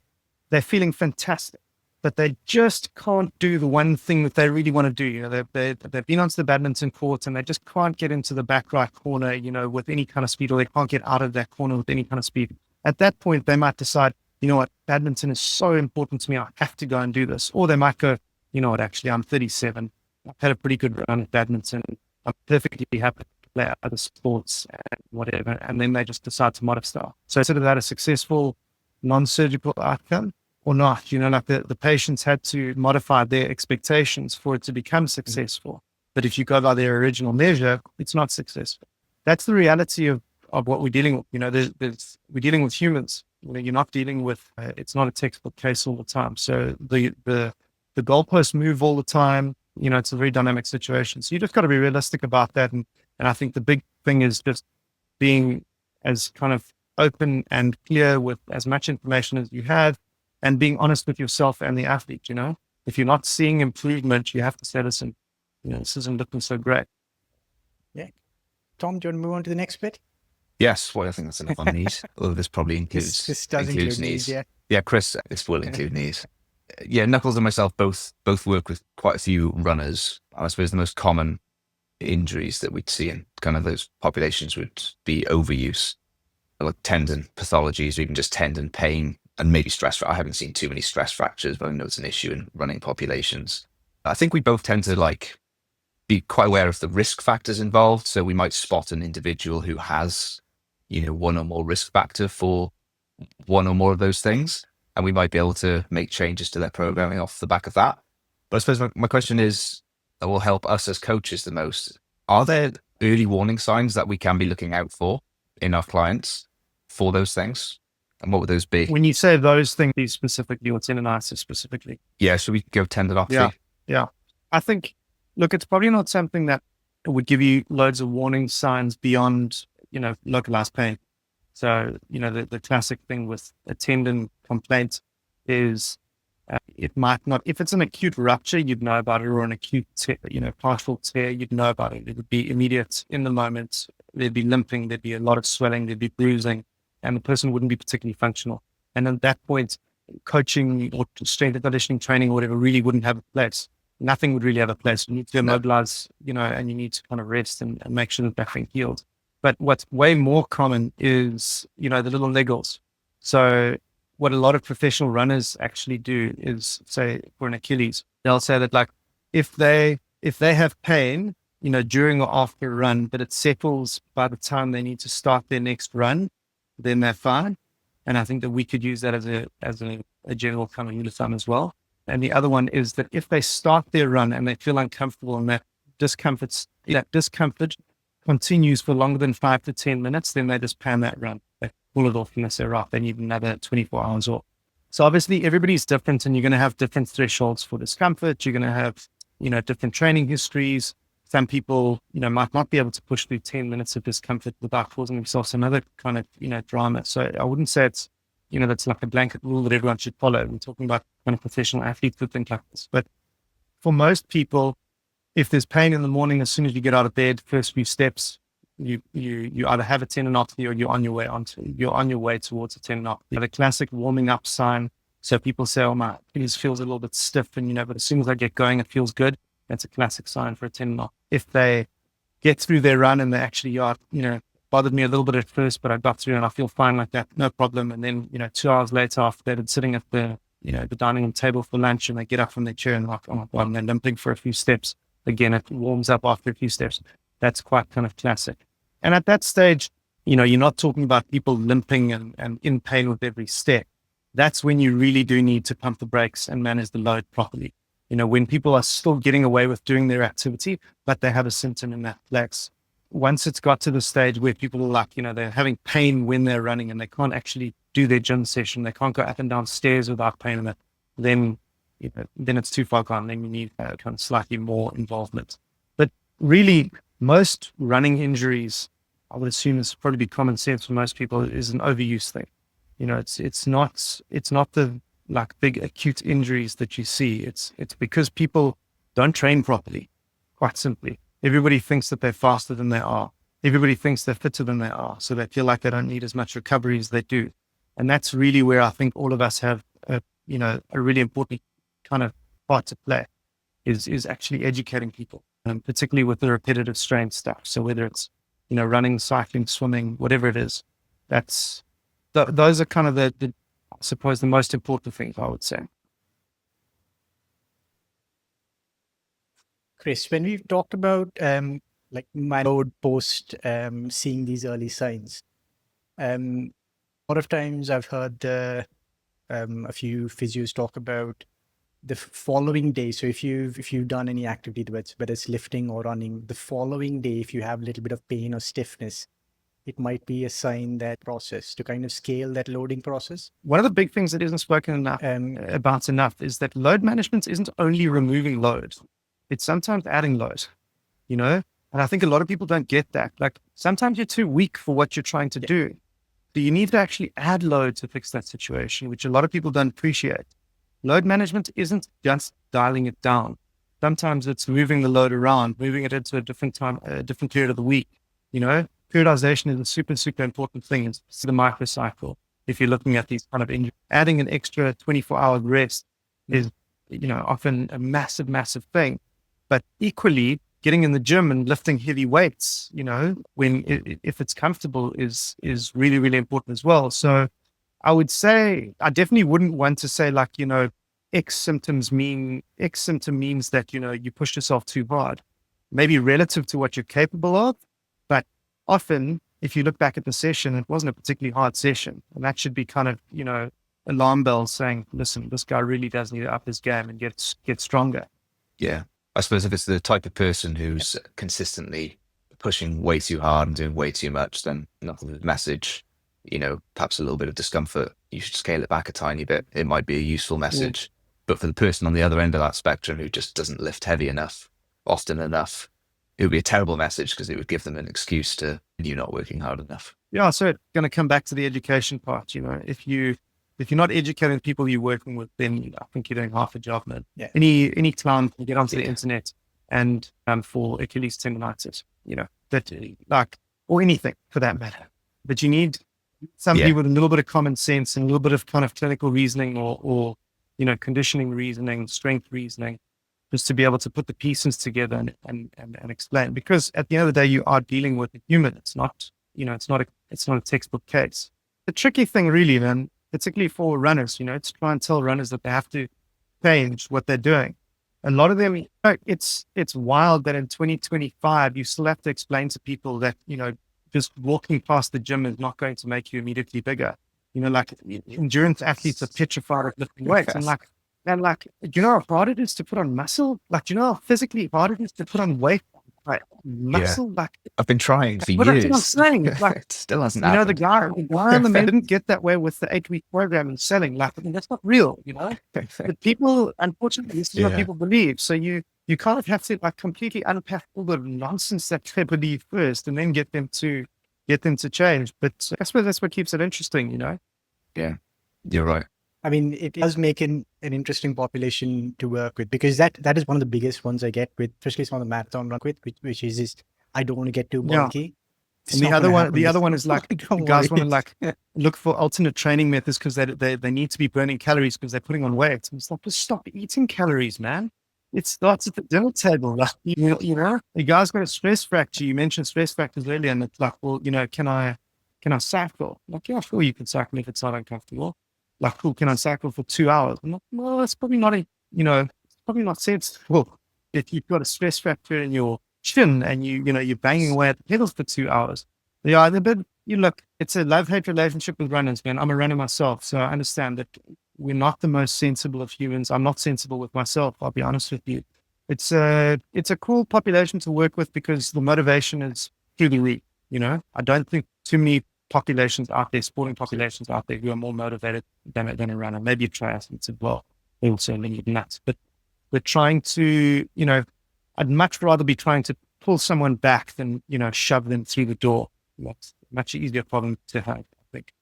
they're feeling fantastic, but they just can't do the one thing that they really want to do. They've been onto the badminton court and they just can't get into the back right corner, with any kind of speed, or they can't get out of that corner with any kind of speed. At that point, they might decide, you know what, badminton is so important to me, I have to go and do this. Or they might go, you know what, actually, I'm 37. I've had a pretty good run at badminton. I'm perfectly happy to play other sports and whatever. And then they just decide to modify. So consider that a successful non-surgical outcome or not. Like the patients had to modify their expectations for it to become successful. But if you go by their original measure, it's not successful. That's the reality of what we're dealing with. We're dealing with humans. You're not dealing with, it's not a textbook case all the time. So the goalposts move all the time. It's a very dynamic situation. So you just got to be realistic about that. And I think the big thing is just being as kind of open and clear with as much information as you have, and being honest with yourself and the athlete. If you're not seeing improvement, you have to say, listen, this isn't looking so great. Yeah. Tom, do you want to move on to the next bit? Yes, well, I think that's enough on knees. Although this probably includes This does include knees, yeah. Yeah, Chris, this will include knees. yeah, Knuckles and myself both work with quite a few runners. I suppose the most common injuries that we'd see in kind of those populations would be overuse, like tendon pathologies, or even just tendon pain, and maybe stress. I haven't seen too many stress fractures, but I know it's an issue in running populations. I think we both tend to like be quite aware of the risk factors involved. So we might spot an individual who has, one or more risk factor for one or more of those things, and we might be able to make changes to their programming off the back of that. But I suppose my question is, that will help us as coaches the most. Are there early warning signs that we can be looking out for in our clients for those things? And what would those be? When you say those things, specifically, or tendonitis specifically? Yeah, so we could go tendinopathy. Yeah. I think, look, it's probably not something that would give you loads of warning signs beyond, localized pain. So, the classic thing with a tendon complaint is it might not, if it's an acute rupture, you'd know about it, or an acute, partial tear, you'd know about it. It would be immediate in the moment. There'd be limping, there'd be a lot of swelling, there'd be bruising, and the person wouldn't be particularly functional. And at that point, coaching or strength and conditioning training or whatever really wouldn't have a place. Nothing would really have a place. You need to immobilize, and you need to kind of rest and make sure that thing healed. But what's way more common is, the little niggles. So what a lot of professional runners actually do is, say, for an Achilles, they'll say that, like, if they have pain, during or after a run, but it settles by the time they need to start their next run, then they're fine. And I think that we could use that as a general kind of rule of thumb as well. And the other one is that if they start their run and they feel uncomfortable and that discomfort continues for longer than 5 to 10 minutes, then they just pan that run. They pull it off and they say, right, they need another 24 hours off. So obviously everybody's different, and you're going to have different thresholds for discomfort. You're going to have, different training histories. Some people, might not be able to push through 10 minutes of discomfort without causing themselves another kind of, drama. So I wouldn't say it's, that's like a blanket rule that everyone should follow. We're talking about kind of professional athletes that think like this. But for most people, if there's pain in the morning, as soon as you get out of bed, first few steps, you either have a tendinopathy or you're on your way towards a tendinopathy. The classic warming up sign. So people say, oh, my Achilles feels a little bit stiff, and but as soon as I get going, it feels good. That's a classic sign for a tendinopathy. If they get through their run and they actually are, bothered me a little bit at first, but I got through and I feel fine like that, no problem. And then, 2 hours later, after they've been sitting at the dining room table for lunch, and they get up from their chair and like, oh my God, and they're limping for a few steps. Again, it warms up after a few steps. That's quite kind of classic. And at that stage, you're not talking about people limping and in pain with every step. That's when you really do need to pump the brakes and manage the load properly. When people are still getting away with doing their activity, but they have a symptom in that place. Once it's got to the stage where people are like, they're having pain when they're running and they can't actually do their gym session, they can't go up and down stairs without pain in it, then it's too far gone. Then you need kind of slightly more involvement. But really, most running injuries, I would assume it's probably be common sense for most people, is an overuse thing. It's not the like big acute injuries that you see. It's because people don't train properly, quite simply. Everybody thinks that they're faster than they are. Everybody thinks they're fitter than they are. So they feel like they don't need as much recovery as they do. And that's really where I think all of us have a really important kind of part to play is actually educating people, particularly with the repetitive strain stuff. So whether it's, running, cycling, swimming, whatever it is, those are kind of I suppose the most important things, I would say. Chris, when we've talked about like my load post seeing these early signs, a lot of times I've heard a few physios talk about the following day. So if you've done any activity, whether it's lifting or running, the following day, if you have a little bit of pain or stiffness, it might be a sign that process to kind of scale that loading process. One of the big things that isn't spoken enough about enough is that load management isn't only removing load. It's sometimes adding load, and I think a lot of people don't get that. Like sometimes you're too weak for what you're trying to do. So you need to actually add load to fix that situation, which a lot of people don't appreciate. Load management isn't just dialing it down. Sometimes it's moving the load around, moving it into a different time, a different period of the week. Periodization is a super, super important thing. It's the microcycle. If you're looking at these kind of injuries, adding an extra 24-hour rest is, often a massive, massive thing. But equally, getting in the gym and lifting heavy weights, if it's comfortable is really, really important as well. So I would say, I definitely wouldn't want to say like, X symptom means that, you pushed yourself too hard, maybe relative to what you're capable of. But often, if you look back at the session, it wasn't a particularly hard session. And that should be kind of, alarm bells saying, listen, this guy really does need to up his game and get stronger. Yeah. I suppose if it's the type of person who's consistently pushing way too hard and doing way too much, then Knuckles' message, perhaps a little bit of discomfort, you should scale it back a tiny bit. It might be a useful message. But for the person on the other end of that spectrum who just doesn't lift heavy enough, often enough, it would be a terrible message because it would give them an excuse to you not working hard enough. Yeah, so it's going to come back to the education part. If you're not educating the people you're working with, then I think you're doing half a job, man. Yeah. Any clown can get onto the internet and for Achilles tendonitis, or anything for that matter. But you need somebody with a little bit of common sense and a little bit of kind of clinical reasoning or conditioning reasoning, strength reasoning, just to be able to put the pieces together and explain. Because at the end of the day, you are dealing with a human. It's not, it's not a textbook case. The tricky thing really, man, particularly for runners, to try and tell runners that they have to change what they're doing. A lot of them, it's wild that in 2025, you still have to explain to people that, just walking past the gym is not going to make you immediately bigger. Like endurance athletes are petrified of lifting weights. And do you know how hard it is to put on muscle? Like, do you know how physically hard it is to put on weight? Like muscle, I've been trying for years. That's what I'm saying. Like, it still hasn't happened. The guy on the men didn't get that way with the 8-week program and selling. Like, that's not real, But people, unfortunately, this is what people believe. So you kind of have to like completely unpack all the nonsense that they believe first, and then get them to change. But I suppose that's what keeps it interesting, Yeah, you're right. I mean, it does make an interesting population to work with, because that is one of the biggest ones I get with, especially some of the marathon run with, which is I don't want to get too bulky. And the other one is like, guys want to like look for alternate training methods because they need to be burning calories because they're putting on weight. And it's like, just stop eating calories, man. It starts at the dinner table. Like, the guy's got a stress fracture. You mentioned stress fractures earlier, and it's like, well, can I cycle? Like, yeah, sure, you can cycle if it's not uncomfortable. Like, cool, can I cycle for 2 hours? I'm like, well, that's probably not it's probably not sensible if you've got a stress fracture in your chin and you're banging away at the pedals for 2 hours. Yeah, it's a love-hate relationship with runners, man. I'm a runner myself, so I understand that we're not the most sensible of humans. I'm not sensible with myself, I'll be honest with you. It's a cool population to work with because the motivation is through the roof, I don't think too many sporting populations out there who are more motivated than a runner. Maybe triathletes as well. They also need nuts. But we're trying to, I'd much rather be trying to pull someone back than, shove them through the door. That's a much easier problem to have, I think.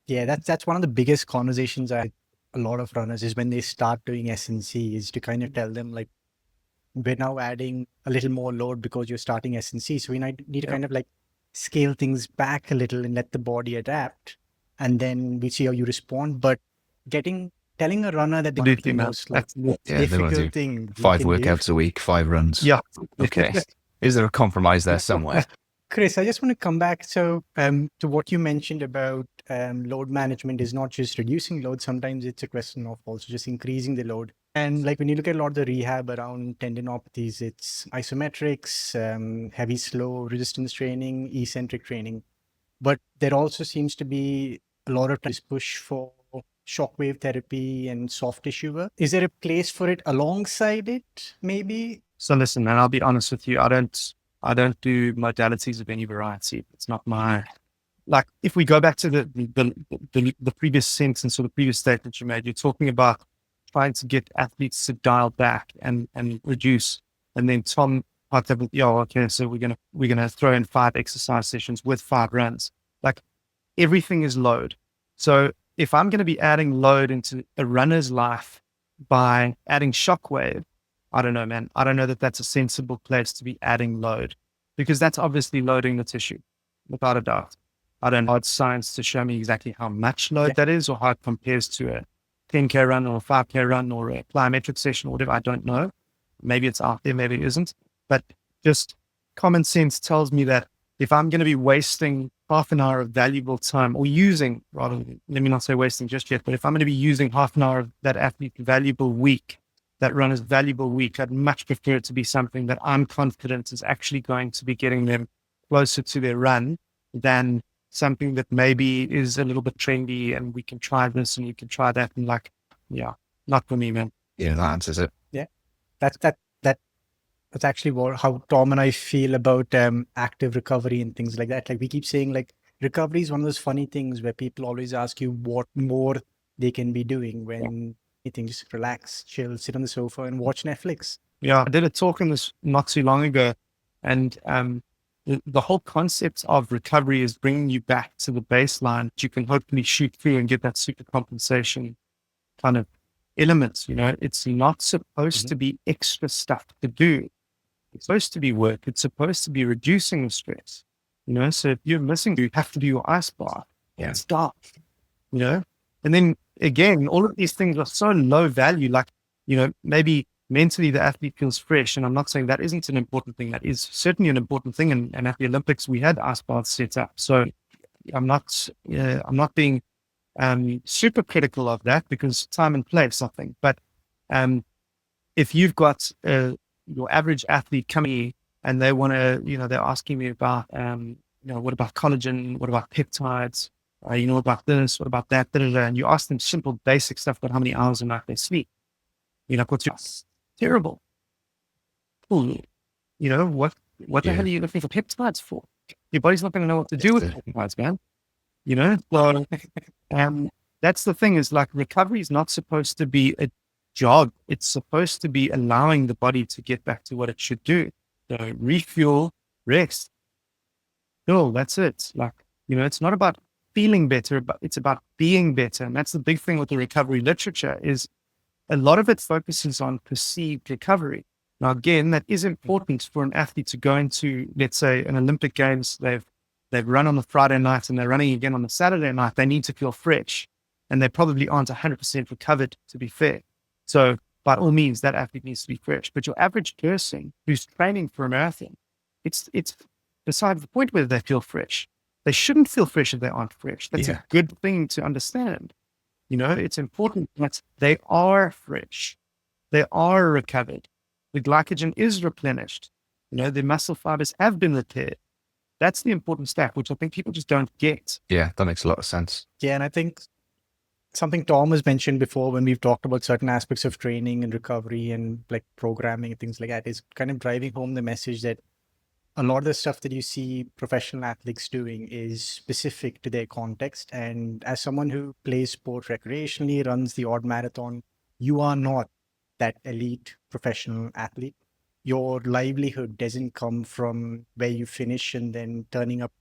Yeah, that's one of the biggest conversations a lot of runners is when they start doing SNC, is to kind of tell them like, we're now adding a little more load because you're starting SNC. So we need to kind of like scale things back a little and let the body adapt, and then we see how you respond. But telling a runner that they do the most difficult thing, 5 workouts a week, 5 runs. Yeah. Okay. Is there a compromise there somewhere? Chris, I just want to come back to what you mentioned about load management is not just reducing load. Sometimes it's a question of also just increasing the load. And like when you look at a lot of the rehab around tendinopathies, it's isometrics, heavy, slow resistance training, eccentric training. But there also seems to be a lot of push for shockwave therapy and soft tissue work. Is there a place for it alongside it, maybe? So listen, man, I'll be honest with you. I don't do modalities of any variety. It's not my, like, if we go back to the previous sentence or the previous statement you made, you're talking about trying to get athletes to dial back and reduce. And then Tom, so we're gonna throw in 5 exercise sessions with 5 runs. Like, everything is load. So if I'm going to be adding load into a runner's life by adding shockwave, I don't know, man. I don't know that that's a sensible place to be adding load, because that's obviously loading the tissue, without a doubt. I don't know hard science to show me exactly how much load that is or how it compares to a 10K run or a 5K run or a plyometric session or whatever. I don't know. Maybe it's out there, maybe it isn't. But just common sense tells me that if I'm going to be wasting half an hour of valuable time, or using, rather, let me not say wasting just yet, but if I'm going to be using half an hour of that athlete's valuable week, that runner's valuable week, I'd much prefer it to be something that I'm confident is actually going to be getting them closer to their run than something that maybe is a little bit trendy and we can try this and you can try that. And like, yeah, not for me, man. Yeah, that answers it. Yeah, that's actually how Tom and I feel about active recovery and things like that. Like we keep saying, like recovery is one of those funny things where people always ask you what more they can be doing when you think just relax, chill, sit on the sofa and watch Netflix. Yeah, I did a talk on this not too long ago, and the whole concept of recovery is bringing you back to the baseline that you can hopefully shoot through and get that super compensation kind of elements. You know, it's not supposed to be extra stuff to do. It's supposed to be work. It's supposed to be reducing the stress. You know, so if you're missing, you have to do your ice bath. Yeah. It's dark. You know, and then again, all of these things are so low value. Like, you know, maybe mentally the athlete feels fresh, and I'm not saying that isn't an important thing. That is certainly an important thing. And at the Olympics, we had ice baths set up. So I'm not being super critical of that, because time and place, I think. But if you've got your average athlete coming and they want to, you know, they're asking me about, you know, what about collagen? What about peptides? You know, what about this? What about that? And you ask them simple, basic stuff about how many hours a night they sleep. You know, what's terrible. Cool. You know, what the hell are you looking for peptides for? Your body's not going to know what to do with peptides, man. You know, well, that's the thing, is like recovery is not supposed to be a job. It's supposed to be allowing the body to get back to what it should do. So refuel, rest. No, that's it. Like, you know, it's not about feeling better, but it's about being better. And that's the big thing with the recovery literature, is a lot of it focuses on perceived recovery. Now, again, that is important for an athlete to go into, let's say, an Olympic Games. They've run on the Friday night and they're running again on the Saturday night. They need to feel fresh, and they probably aren't 100% recovered, to be fair. So by all means, that athlete needs to be fresh. But your average person who's training for a marathon, it's beside the point whether they feel fresh. They shouldn't feel fresh if they aren't fresh. That's a good thing to understand. You know, it's important that they are fresh. They are recovered. The glycogen is replenished. You know, their muscle fibers have been repaired. That's the important step, which I think people just don't get. Yeah, that makes a lot of sense. Yeah, and I think something Tom has mentioned before when we've talked about certain aspects of training and recovery and like programming and things like that, is kind of driving home the message that a lot of the stuff that you see professional athletes doing is specific to their context. And as someone who plays sport recreationally, runs the odd marathon, you are not that elite professional athlete. Your livelihood doesn't come from where you finish and then turning up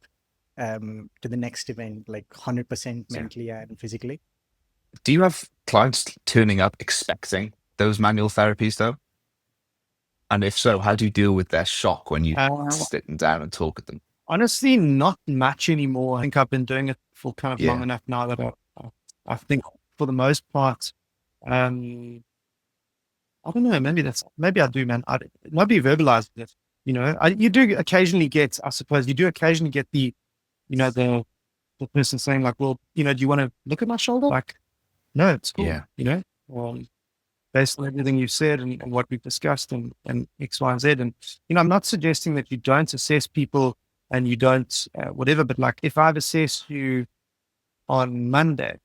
to the next event like 100% mentally and physically. Do you have clients turning up expecting those manual therapies though? And if so, how do you deal with their shock when you sit them down and talk at them? Honestly, not much anymore. I think I've been doing it for kind of long enough now that I think for the most part, I don't know, maybe I do, man. Nobody verbalizes it. You know, you do occasionally get, I suppose you do occasionally get the person saying like, well, you know, do you want to look at my shoulder? Like, no, it's cool. Yeah. You know, based on everything you've said and what we've discussed and X, Y, and Z. And, you know, I'm not suggesting that you don't assess people and you don't whatever, but like if I've assessed you on Monday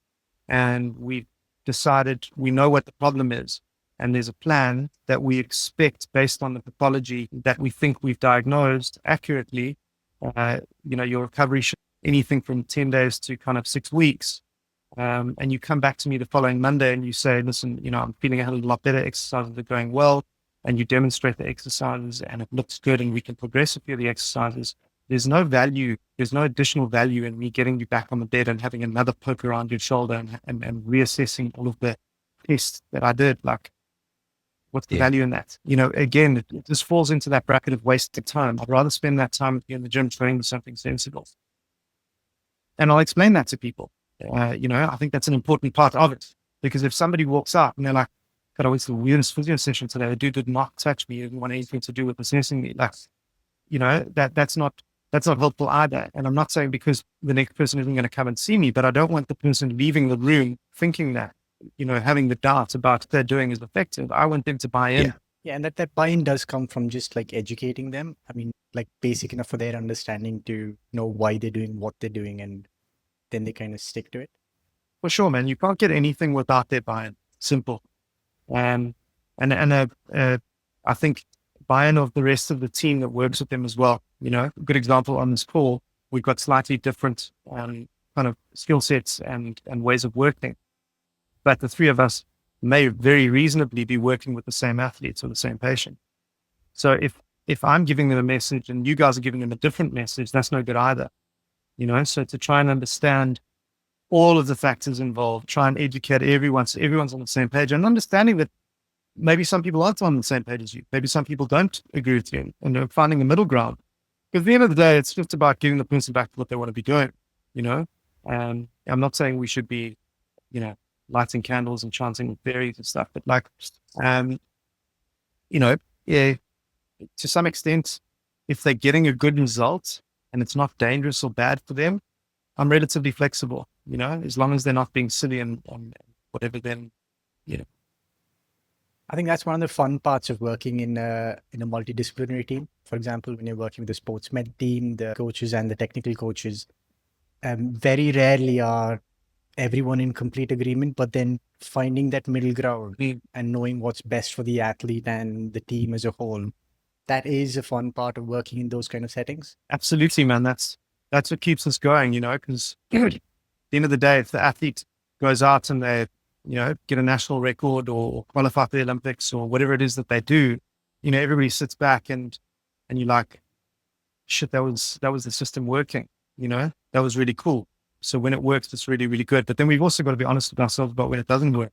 and we've decided we know what the problem is and there's a plan that we expect based on the pathology that we think we've diagnosed accurately, you know, your recovery should anything from 10 days to kind of 6 weeks. And you come back to me the following Monday and you say, listen, you know, I'm feeling a hell of a lot better. Exercises are going well. And you demonstrate the exercises and it looks good and we can progress a few of the exercises. There's no value. There's no additional value in me getting you back on the bed and having another poke around your shoulder and reassessing all of the tests that I did. Like, what's the value in that? You know, again, it just falls into that bracket of wasted time. I'd rather spend that time in the gym training something sensible. And I'll explain that to people. You know, I think that's an important part of it. Because if somebody walks up and they're like, God, I went to the weirdest physio session today, the dude did not touch me, didn't want anything to do with assessing me. Like, that's not helpful either. And I'm not saying because the next person isn't going to come and see me, but I don't want the person leaving the room thinking that, having the doubts about what they're doing is effective. I want them to buy in. Yeah, and that buy-in does come from just like educating them. I mean, like basic enough for their understanding to know why they're doing what they're doing, and then they kind of stick to it. For sure, man. You can't get anything without their buy-in. Simple. And I think buy-in of the rest of the team that works with them as well. A good example on this call, we've got slightly different kind of skill sets and ways of working, but the three of us may very reasonably be working with the same athletes or the same patient. So if I'm giving them a message and you guys are giving them a different message, that's no good either. So to try and understand all of the factors involved, try and educate everyone so everyone's on the same page, and understanding that maybe some people aren't on the same page as you. Maybe some people don't agree with you, and finding the middle ground. Because at the end of the day, it's just about giving the person back to what they want to be doing, And I'm not saying we should be, lighting candles and chanting with berries and stuff, but yeah, to some extent, if they're getting a good result and it's not dangerous or bad for them, I'm relatively flexible, as long as they're not being silly and whatever, then, I think that's one of the fun parts of working in a multidisciplinary team. For example, when you're working with the sports med team, the coaches and the technical coaches, very rarely are everyone in complete agreement, but then finding that middle ground and knowing what's best for the athlete and the team as a whole, that is a fun part of working in those kind of settings. Absolutely, man. That's what keeps us going, because at the end of the day, if the athlete goes out and they, get a national record or qualify for the Olympics or whatever it is that they do, everybody sits back and you're like, shit, that was the system working, that was really cool. So when it works, it's really, really good. But then we've also got to be honest with ourselves about when it doesn't work.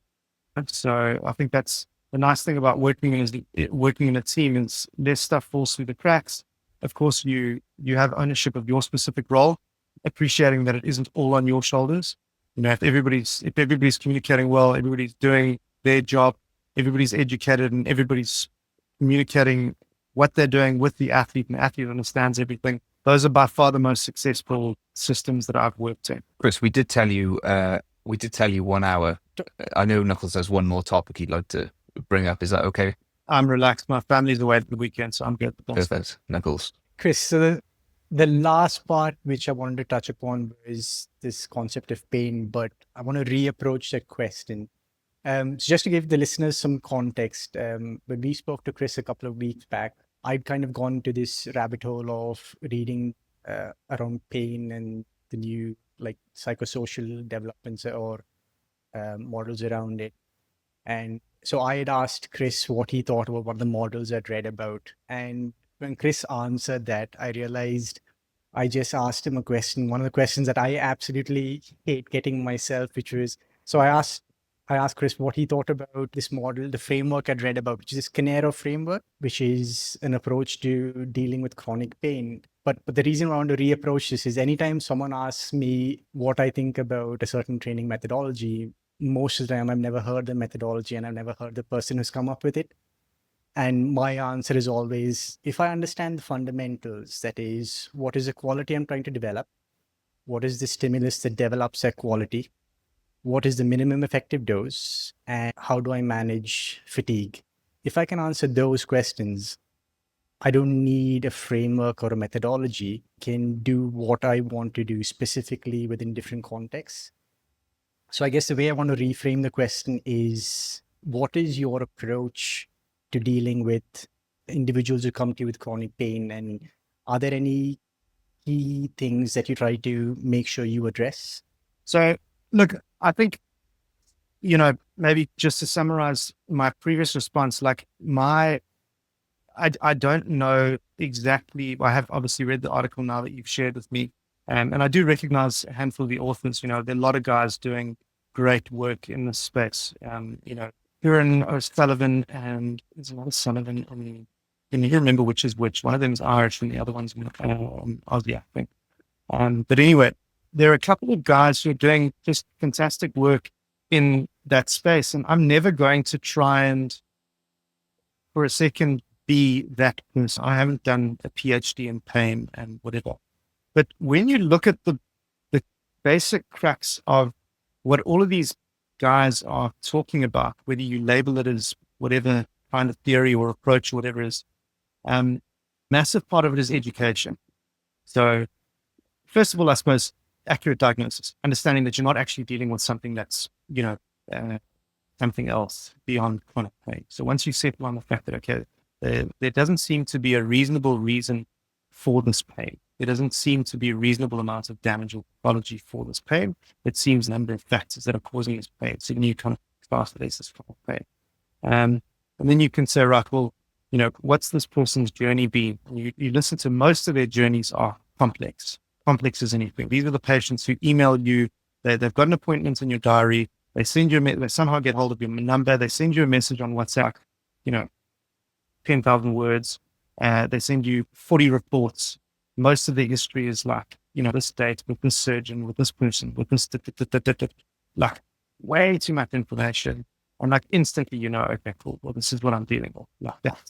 So I think that's the nice thing about working in a team is less stuff falls through the cracks. Of course, you have ownership of your specific role, appreciating that it isn't all on your shoulders. If everybody's communicating well, everybody's doing their job, everybody's educated, and everybody's communicating what they're doing with the athlete, and the athlete understands everything. Those are by far the most successful systems that I've worked in. Chris, we did tell you 1 hour. I know Knuckles has one more topic he'd like to bring up. Is that okay? I'm relaxed. My family's away for the weekend, so I'm good. Perfect. Knuckles. Chris, so the last part which I wanted to touch upon is this concept of pain, but I want to reapproach that question. So just to give the listeners some context, when we spoke to Chris a couple of weeks back, I'd kind of gone to this rabbit hole of reading around pain and the new psychosocial developments or models around it. And so I had asked Chris what he thought about what the models I'd read about. And when Chris answered that, I realized I just asked him a question, one of the questions that I absolutely hate getting myself, which was, so I asked Chris what he thought about this model, the framework I'd read about, which is this Canero framework, which is an approach to dealing with chronic pain. But the reason I want to reapproach this is anytime someone asks me what I think about a certain training methodology, most of the time I've never heard the methodology and I've never heard the person who's come up with it. And my answer is always, if I understand the fundamentals, that is, what is the quality I'm trying to develop? What is the stimulus that develops that quality? What is the minimum effective dose? And how do I manage fatigue? If I can answer those questions, I don't need a framework or a methodology. I can do what I want to do specifically within different contexts. So I guess the way I want to reframe the question is, what is your approach to dealing with individuals who come to you with chronic pain? And are there any key things that you try to make sure you address? So look, I think, maybe just to summarize my previous response, I don't know exactly. I have obviously read the article now that you've shared with me. And I do recognize a handful of the authors. There are a lot of guys doing great work in this space. Kieran O'Sullivan and there's another Sullivan. Can you remember which is which? One of them is Irish and the other one's Aussie, I think. But anyway, there are a couple of guys who are doing just fantastic work in that space. And I'm never going to try and for a second be that person. I haven't done a PhD in pain and whatever. But when you look at the basic crux of what all of these guys are talking about, whether you label it as whatever kind of theory or approach or whatever it is, massive part of it is education. So first of all, I suppose accurate diagnosis, understanding that you're not actually dealing with something that's, something else beyond chronic pain. So once you settle on the fact that, okay, there doesn't seem to be a reasonable reason for this pain. There doesn't seem to be a reasonable amount of damage or pathology for this pain. It seems a number of factors that are causing this pain. So you kind of fast this chronic pain. And then you can say, right, well, what's this person's journey been? You listen to most of their journeys are complex as anything. These are the patients who email you. They've got an appointment in your diary. They send you they somehow get hold of your number. They send you a message on WhatsApp, 10,000 words. They send you 40 reports. Most of the history is like, this date with this surgeon, with this person, with this, like way too much information. And like instantly, okay, cool. Well, this is what I'm dealing with. Like that,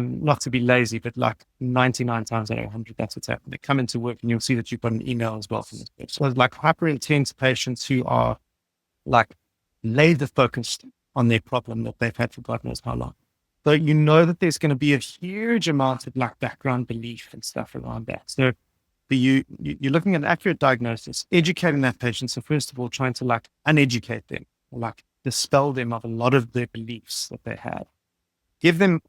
not to be lazy, but like 99 times out of 100, that's what's happening. They come into work and you'll see that you've got an email as well from this person. So like hyper intense patients who are like laser focused on their problem that they've had for God knows how long. So that there's going to be a huge amount of like background belief and stuff around that. So you're looking at an accurate diagnosis, educating that patient. So first of all, trying to like uneducate them, or like dispel them of a lot of their beliefs that they have. Give them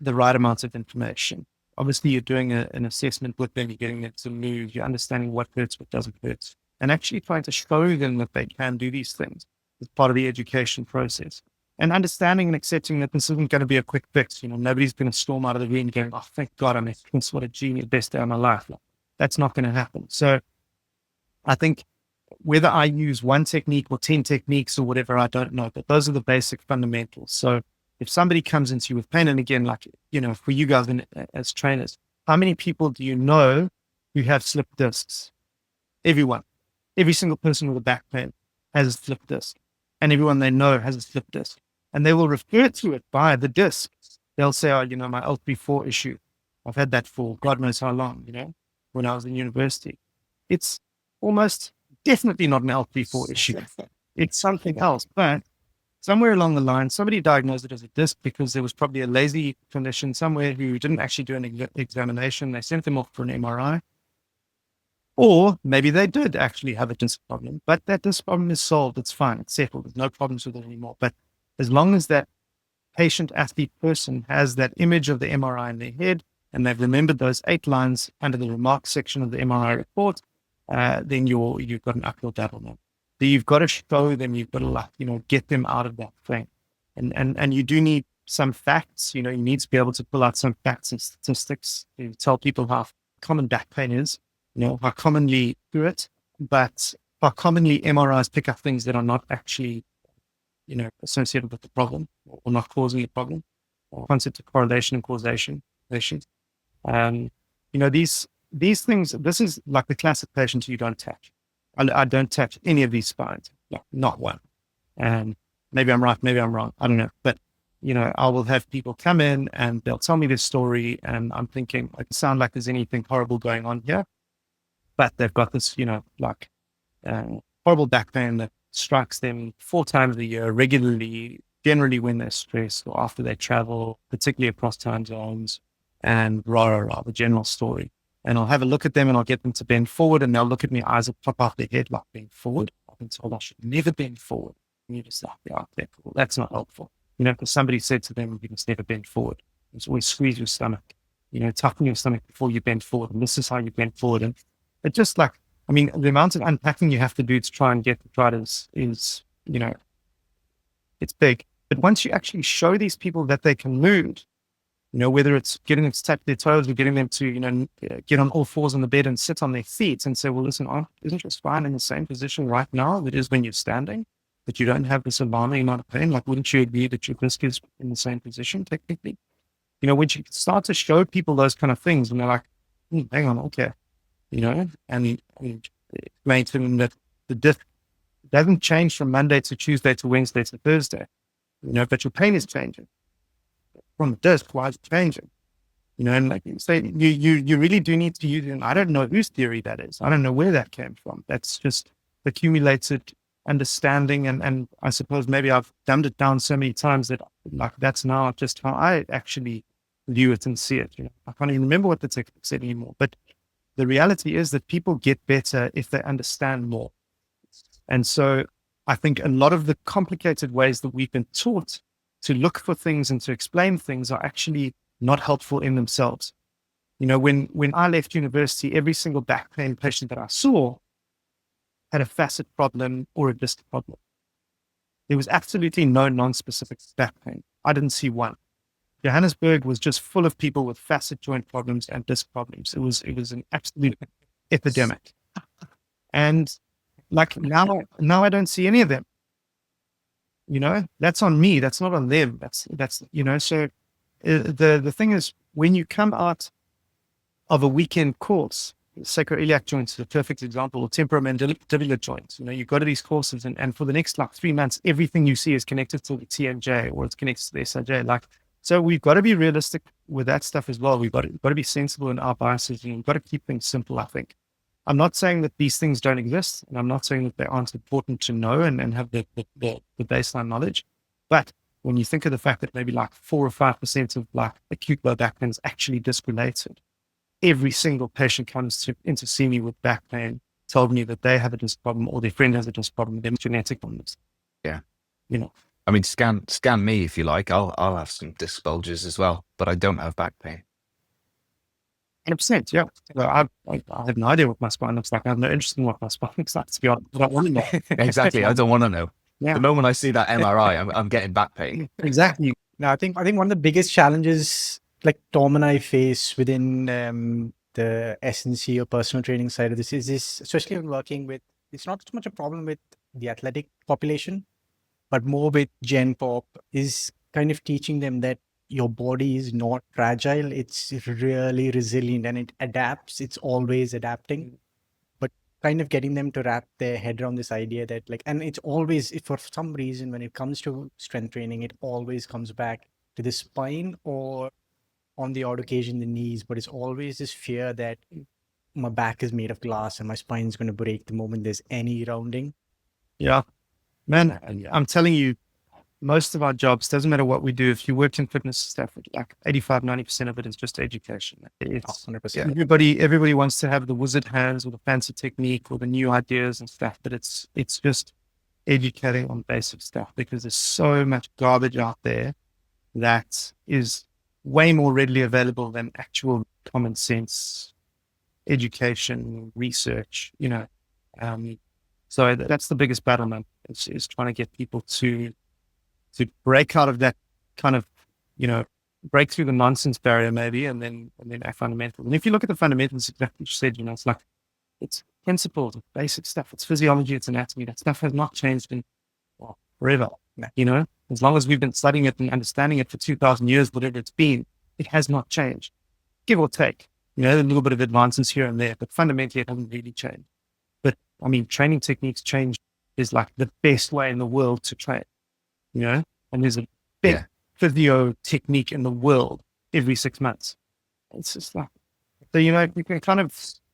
the right amount of information. Obviously, you're doing an assessment with them, you're getting them to move, you're understanding what hurts, what doesn't hurt, and actually trying to show them that they can do these things as part of the education process. And understanding and accepting that this isn't going to be a quick fix. Nobody's going to storm out of the room going, oh, thank God, I'm what a genius, best day of my life. That's not going to happen. So I think whether I use one technique or 10 techniques or whatever, I don't know, but those are the basic fundamentals. So if somebody comes into you with pain, and again, like, for you guys as trainers, how many people do you know who have slipped discs? Everyone. Every single person with a back pain has a slipped disc, and everyone they know has a slipped disc. And they will refer to it by the disc. They'll say, oh, my L3-4 issue. I've had that for God knows how long, when I was in university. It's almost definitely not an L3-4 issue. It's something else. But somewhere along the line, somebody diagnosed it as a disc because there was probably a lazy clinician somewhere who didn't actually do an examination. They sent them off for an MRI. Or maybe they did actually have a disc problem, but that disc problem is solved. It's fine. It's settled. There's no problems with it anymore. But as long as that patient, athlete, person has that image of the MRI in their head and they've remembered those 8 lines under the remarks section of the MRI report, then you've got an uphill battle now. So you've got to show them, you've got to get them out of that thing. And you do need some facts. You need to be able to pull out some facts and statistics to tell people how common back pain is, how commonly do it, but how commonly MRIs pick up things that are not actually associated with the problem or not causing the problem, or concept of correlation and causation. These things, this is like the classic patient who you don't touch. I don't touch any of these spines, not one. And maybe I'm right, maybe I'm wrong. I don't know. But, I will have people come in and they'll tell me this story and I'm thinking, it doesn't sound like there's anything horrible going on here. But they've got this, horrible back pain that strikes them 4 times a year regularly, generally when they're stressed or after they travel, particularly across time zones, and the general story. And I'll have a look at them and I'll get them to bend forward and they'll look at me, eyes will pop out their head like bend forward. I've been told I should never bend forward. And you just like, yeah, cool. That's not helpful. Because somebody said to them, you must never bend forward. It's always squeeze your stomach, toughen your stomach before you bend forward. And this is how you bend forward. And it's just like, the amount of unpacking you have to do to try and get it right is it's big. But once you actually show these people that they can move, whether it's getting them to tap their toes or getting them to, get on all fours on the bed and sit on their feet and say, well, listen, isn't your spine in the same position right now that it is when you're standing, that you don't have this alarming amount of pain? Like, wouldn't you agree that your disc is in the same position technically? When you start to show people those kind of things and they're like, hang on, okay. And explain to them that the disc It doesn't change from Monday to Tuesday to Wednesday to Thursday, but your pain is changing. From the disc, why is it changing? And like you say, you really do need to use it. And I don't know whose theory that is. I don't know where that came from. That's just accumulated understanding. And I suppose maybe I've dumbed it down so many times that like that's now just how I actually view it and see it. I can't even remember what the textbook said anymore. But the reality is that people get better if they understand more. And so I think a lot of the complicated ways that we've been taught to look for things and to explain things are actually not helpful in themselves. When I left university, every single back pain patient that I saw had a facet problem or a disc problem. There was absolutely no non-specific back pain. I didn't see one. Johannesburg was just full of people with facet joint problems and disc problems. It was an absolute epidemic. And like now I don't see any of them. That's on me. That's not on them. So the thing is, when you come out of a weekend course, sacroiliac joints is a perfect example, or temporomandibular joints. You go to these courses and for the next 3 months, everything you see is connected to the TMJ or it's connected to the SIJ. So we've got to be realistic with that stuff as well. We've got to be sensible in our biases, and we've got to keep things simple, I think. I'm not saying that these things don't exist, and I'm not saying that they aren't important to know and have the baseline knowledge. But when you think of the fact that maybe 4 or 5% of acute low back pain is actually disc related, every single patient comes in to see me with back pain, told me that they have a disc problem or their friend has a disc problem, they're genetic problems. Yeah. I mean, scan me if you like. I'll have some disc bulges as well, but I don't have back pain. 100%, yeah. So I have no idea what my spine looks like. I have no interest in what my spine looks like, to be honest. I don't want to know. Exactly. I don't want to know. Yeah. The moment I see that MRI, I'm getting back pain. Exactly. Now, I think one of the biggest challenges like Tom and I face within the S&C or personal training side of this is especially when working with, it's not so much a problem with the athletic population, but more with Gen Pop, is kind of teaching them that your body is not fragile. It's really resilient and it adapts. It's always adapting. But kind of getting them to wrap their head around this idea that and it's always, if for some reason, when it comes to strength training, it always comes back to the spine or on the odd occasion, the knees, but it's always this fear that my back is made of glass and my spine is going to break the moment there's any rounding. Yeah. Man, I'm telling you, most of our jobs, doesn't matter what we do, if you work in fitness stuff, 85, 90% of it is just education. It's 100%. Everybody wants to have the wizard hands or the fancy technique or the new ideas and stuff, but it's just educating on basic stuff, because there's so much garbage out there that is way more readily available than actual common sense education, research, So that's the biggest battle, man, is trying to get people to break out of that kind of, break through the nonsense barrier maybe, and then act fundamental. And if you look at the fundamentals, exactly what you said, it's principles, basic stuff, it's physiology, it's anatomy. That stuff has not changed in forever. As long as we've been studying it and understanding it for 2,000 years, whatever it's been, it has not changed, give or take. A little bit of advances here and there, but fundamentally it hasn't really changed. But I mean, training techniques change is the best way in the world to train, and there's a big physio technique in the world every 6 months. It's just so, you can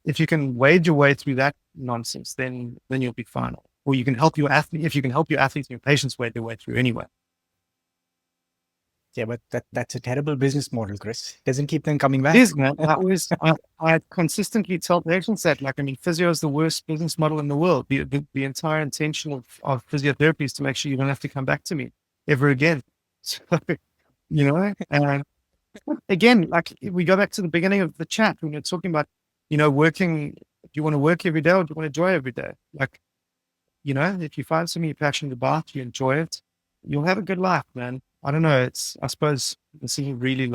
if you can wade your way through that nonsense, then you'll be fine. Or you can help your athlete, if you can help your athletes and your patients wade their way through anyway. Yeah, but that's a terrible business model, Chris. Doesn't keep them coming back. It is, man. I consistently tell patients that, physio is the worst business model in the world. The entire intention of physiotherapy is to make sure you don't have to come back to me ever again. So, and again, we go back to the beginning of the chat when you're talking about, working. Do you want to work every day or do you want to enjoy every day? If you find something you're passionate about, you enjoy it, you'll have a good life, man. I don't know. I suppose this isn't really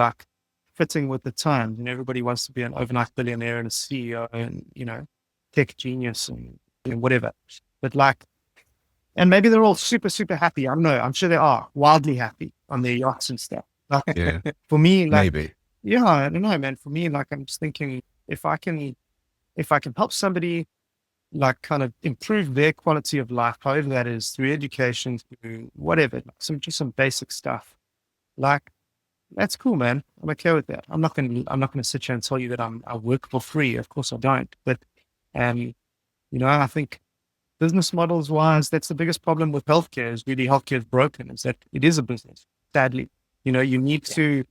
fitting with the times. Everybody wants to be an overnight billionaire and a CEO and, tech genius and whatever. But and maybe they're all super, super happy. I don't know. I'm sure they are wildly happy on their yachts and stuff. For me, maybe. Yeah, I don't know, man. For me, I'm just thinking if I can help somebody like kind of improve their quality of life, however that is, through education, through whatever, just some basic stuff. Like, that's cool, man. I'm okay with that. I'm not gonna sit here and tell you that I work for free. Of course I don't. But I think business models wise, that's the biggest problem with healthcare is really healthcare is broken, is that it is a business. Sadly, you need to,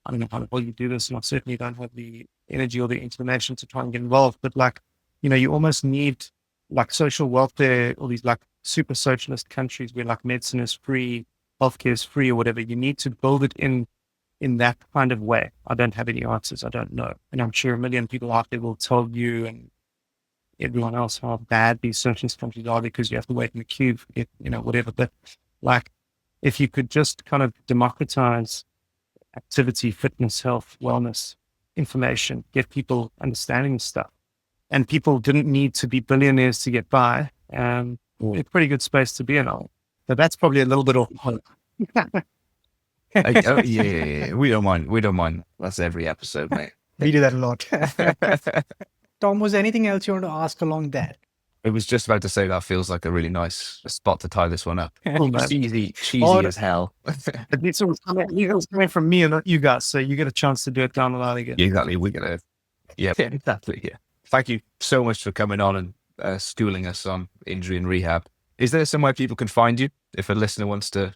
I don't know how well you do this, and I certainly don't have the energy or the inclination to try and get involved, but you almost need like social welfare, all these like super socialist countries where like medicine is free, healthcare is free or whatever. You need to build it in that kind of way. I don't have any answers. I don't know. And I'm sure a million people out there will tell you and everyone else how bad these socialist countries are because you have to wait in the queue, whatever. But like, if you could just kind of democratize activity, fitness, health, wellness, information, get people understanding stuff. And people didn't need to be billionaires to get by. A pretty good space to be in. So that's probably a little bit of hope. Yeah. We don't mind. That's every episode, mate. We do that a lot. Tom, was there anything else you want to ask along that? I was just about to say that feels like a really nice spot to tie this one up. Cool, man. Cheesy as hell. It's coming from me and not you guys, so you get a chance to do it down the line again. Exactly. Exactly. Yeah. Thank you so much for coming on and schooling us on injury and rehab. Is there somewhere people can find you if a listener wants to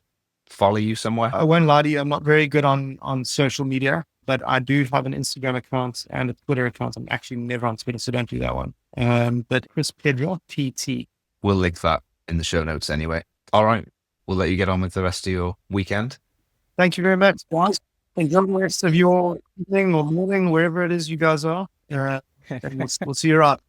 follow you somewhere? I won't lie to you, I'm not very good on social media, but I do have an Instagram account and a Twitter account. I'm actually never on Twitter, so don't do that one. But Chris Pedra, PT. We'll link that in the show notes anyway. All right. We'll let you get on with the rest of your weekend. Thank you very much, guys. Enjoy the rest of your evening or morning, wherever it is you guys are. We'll see you around.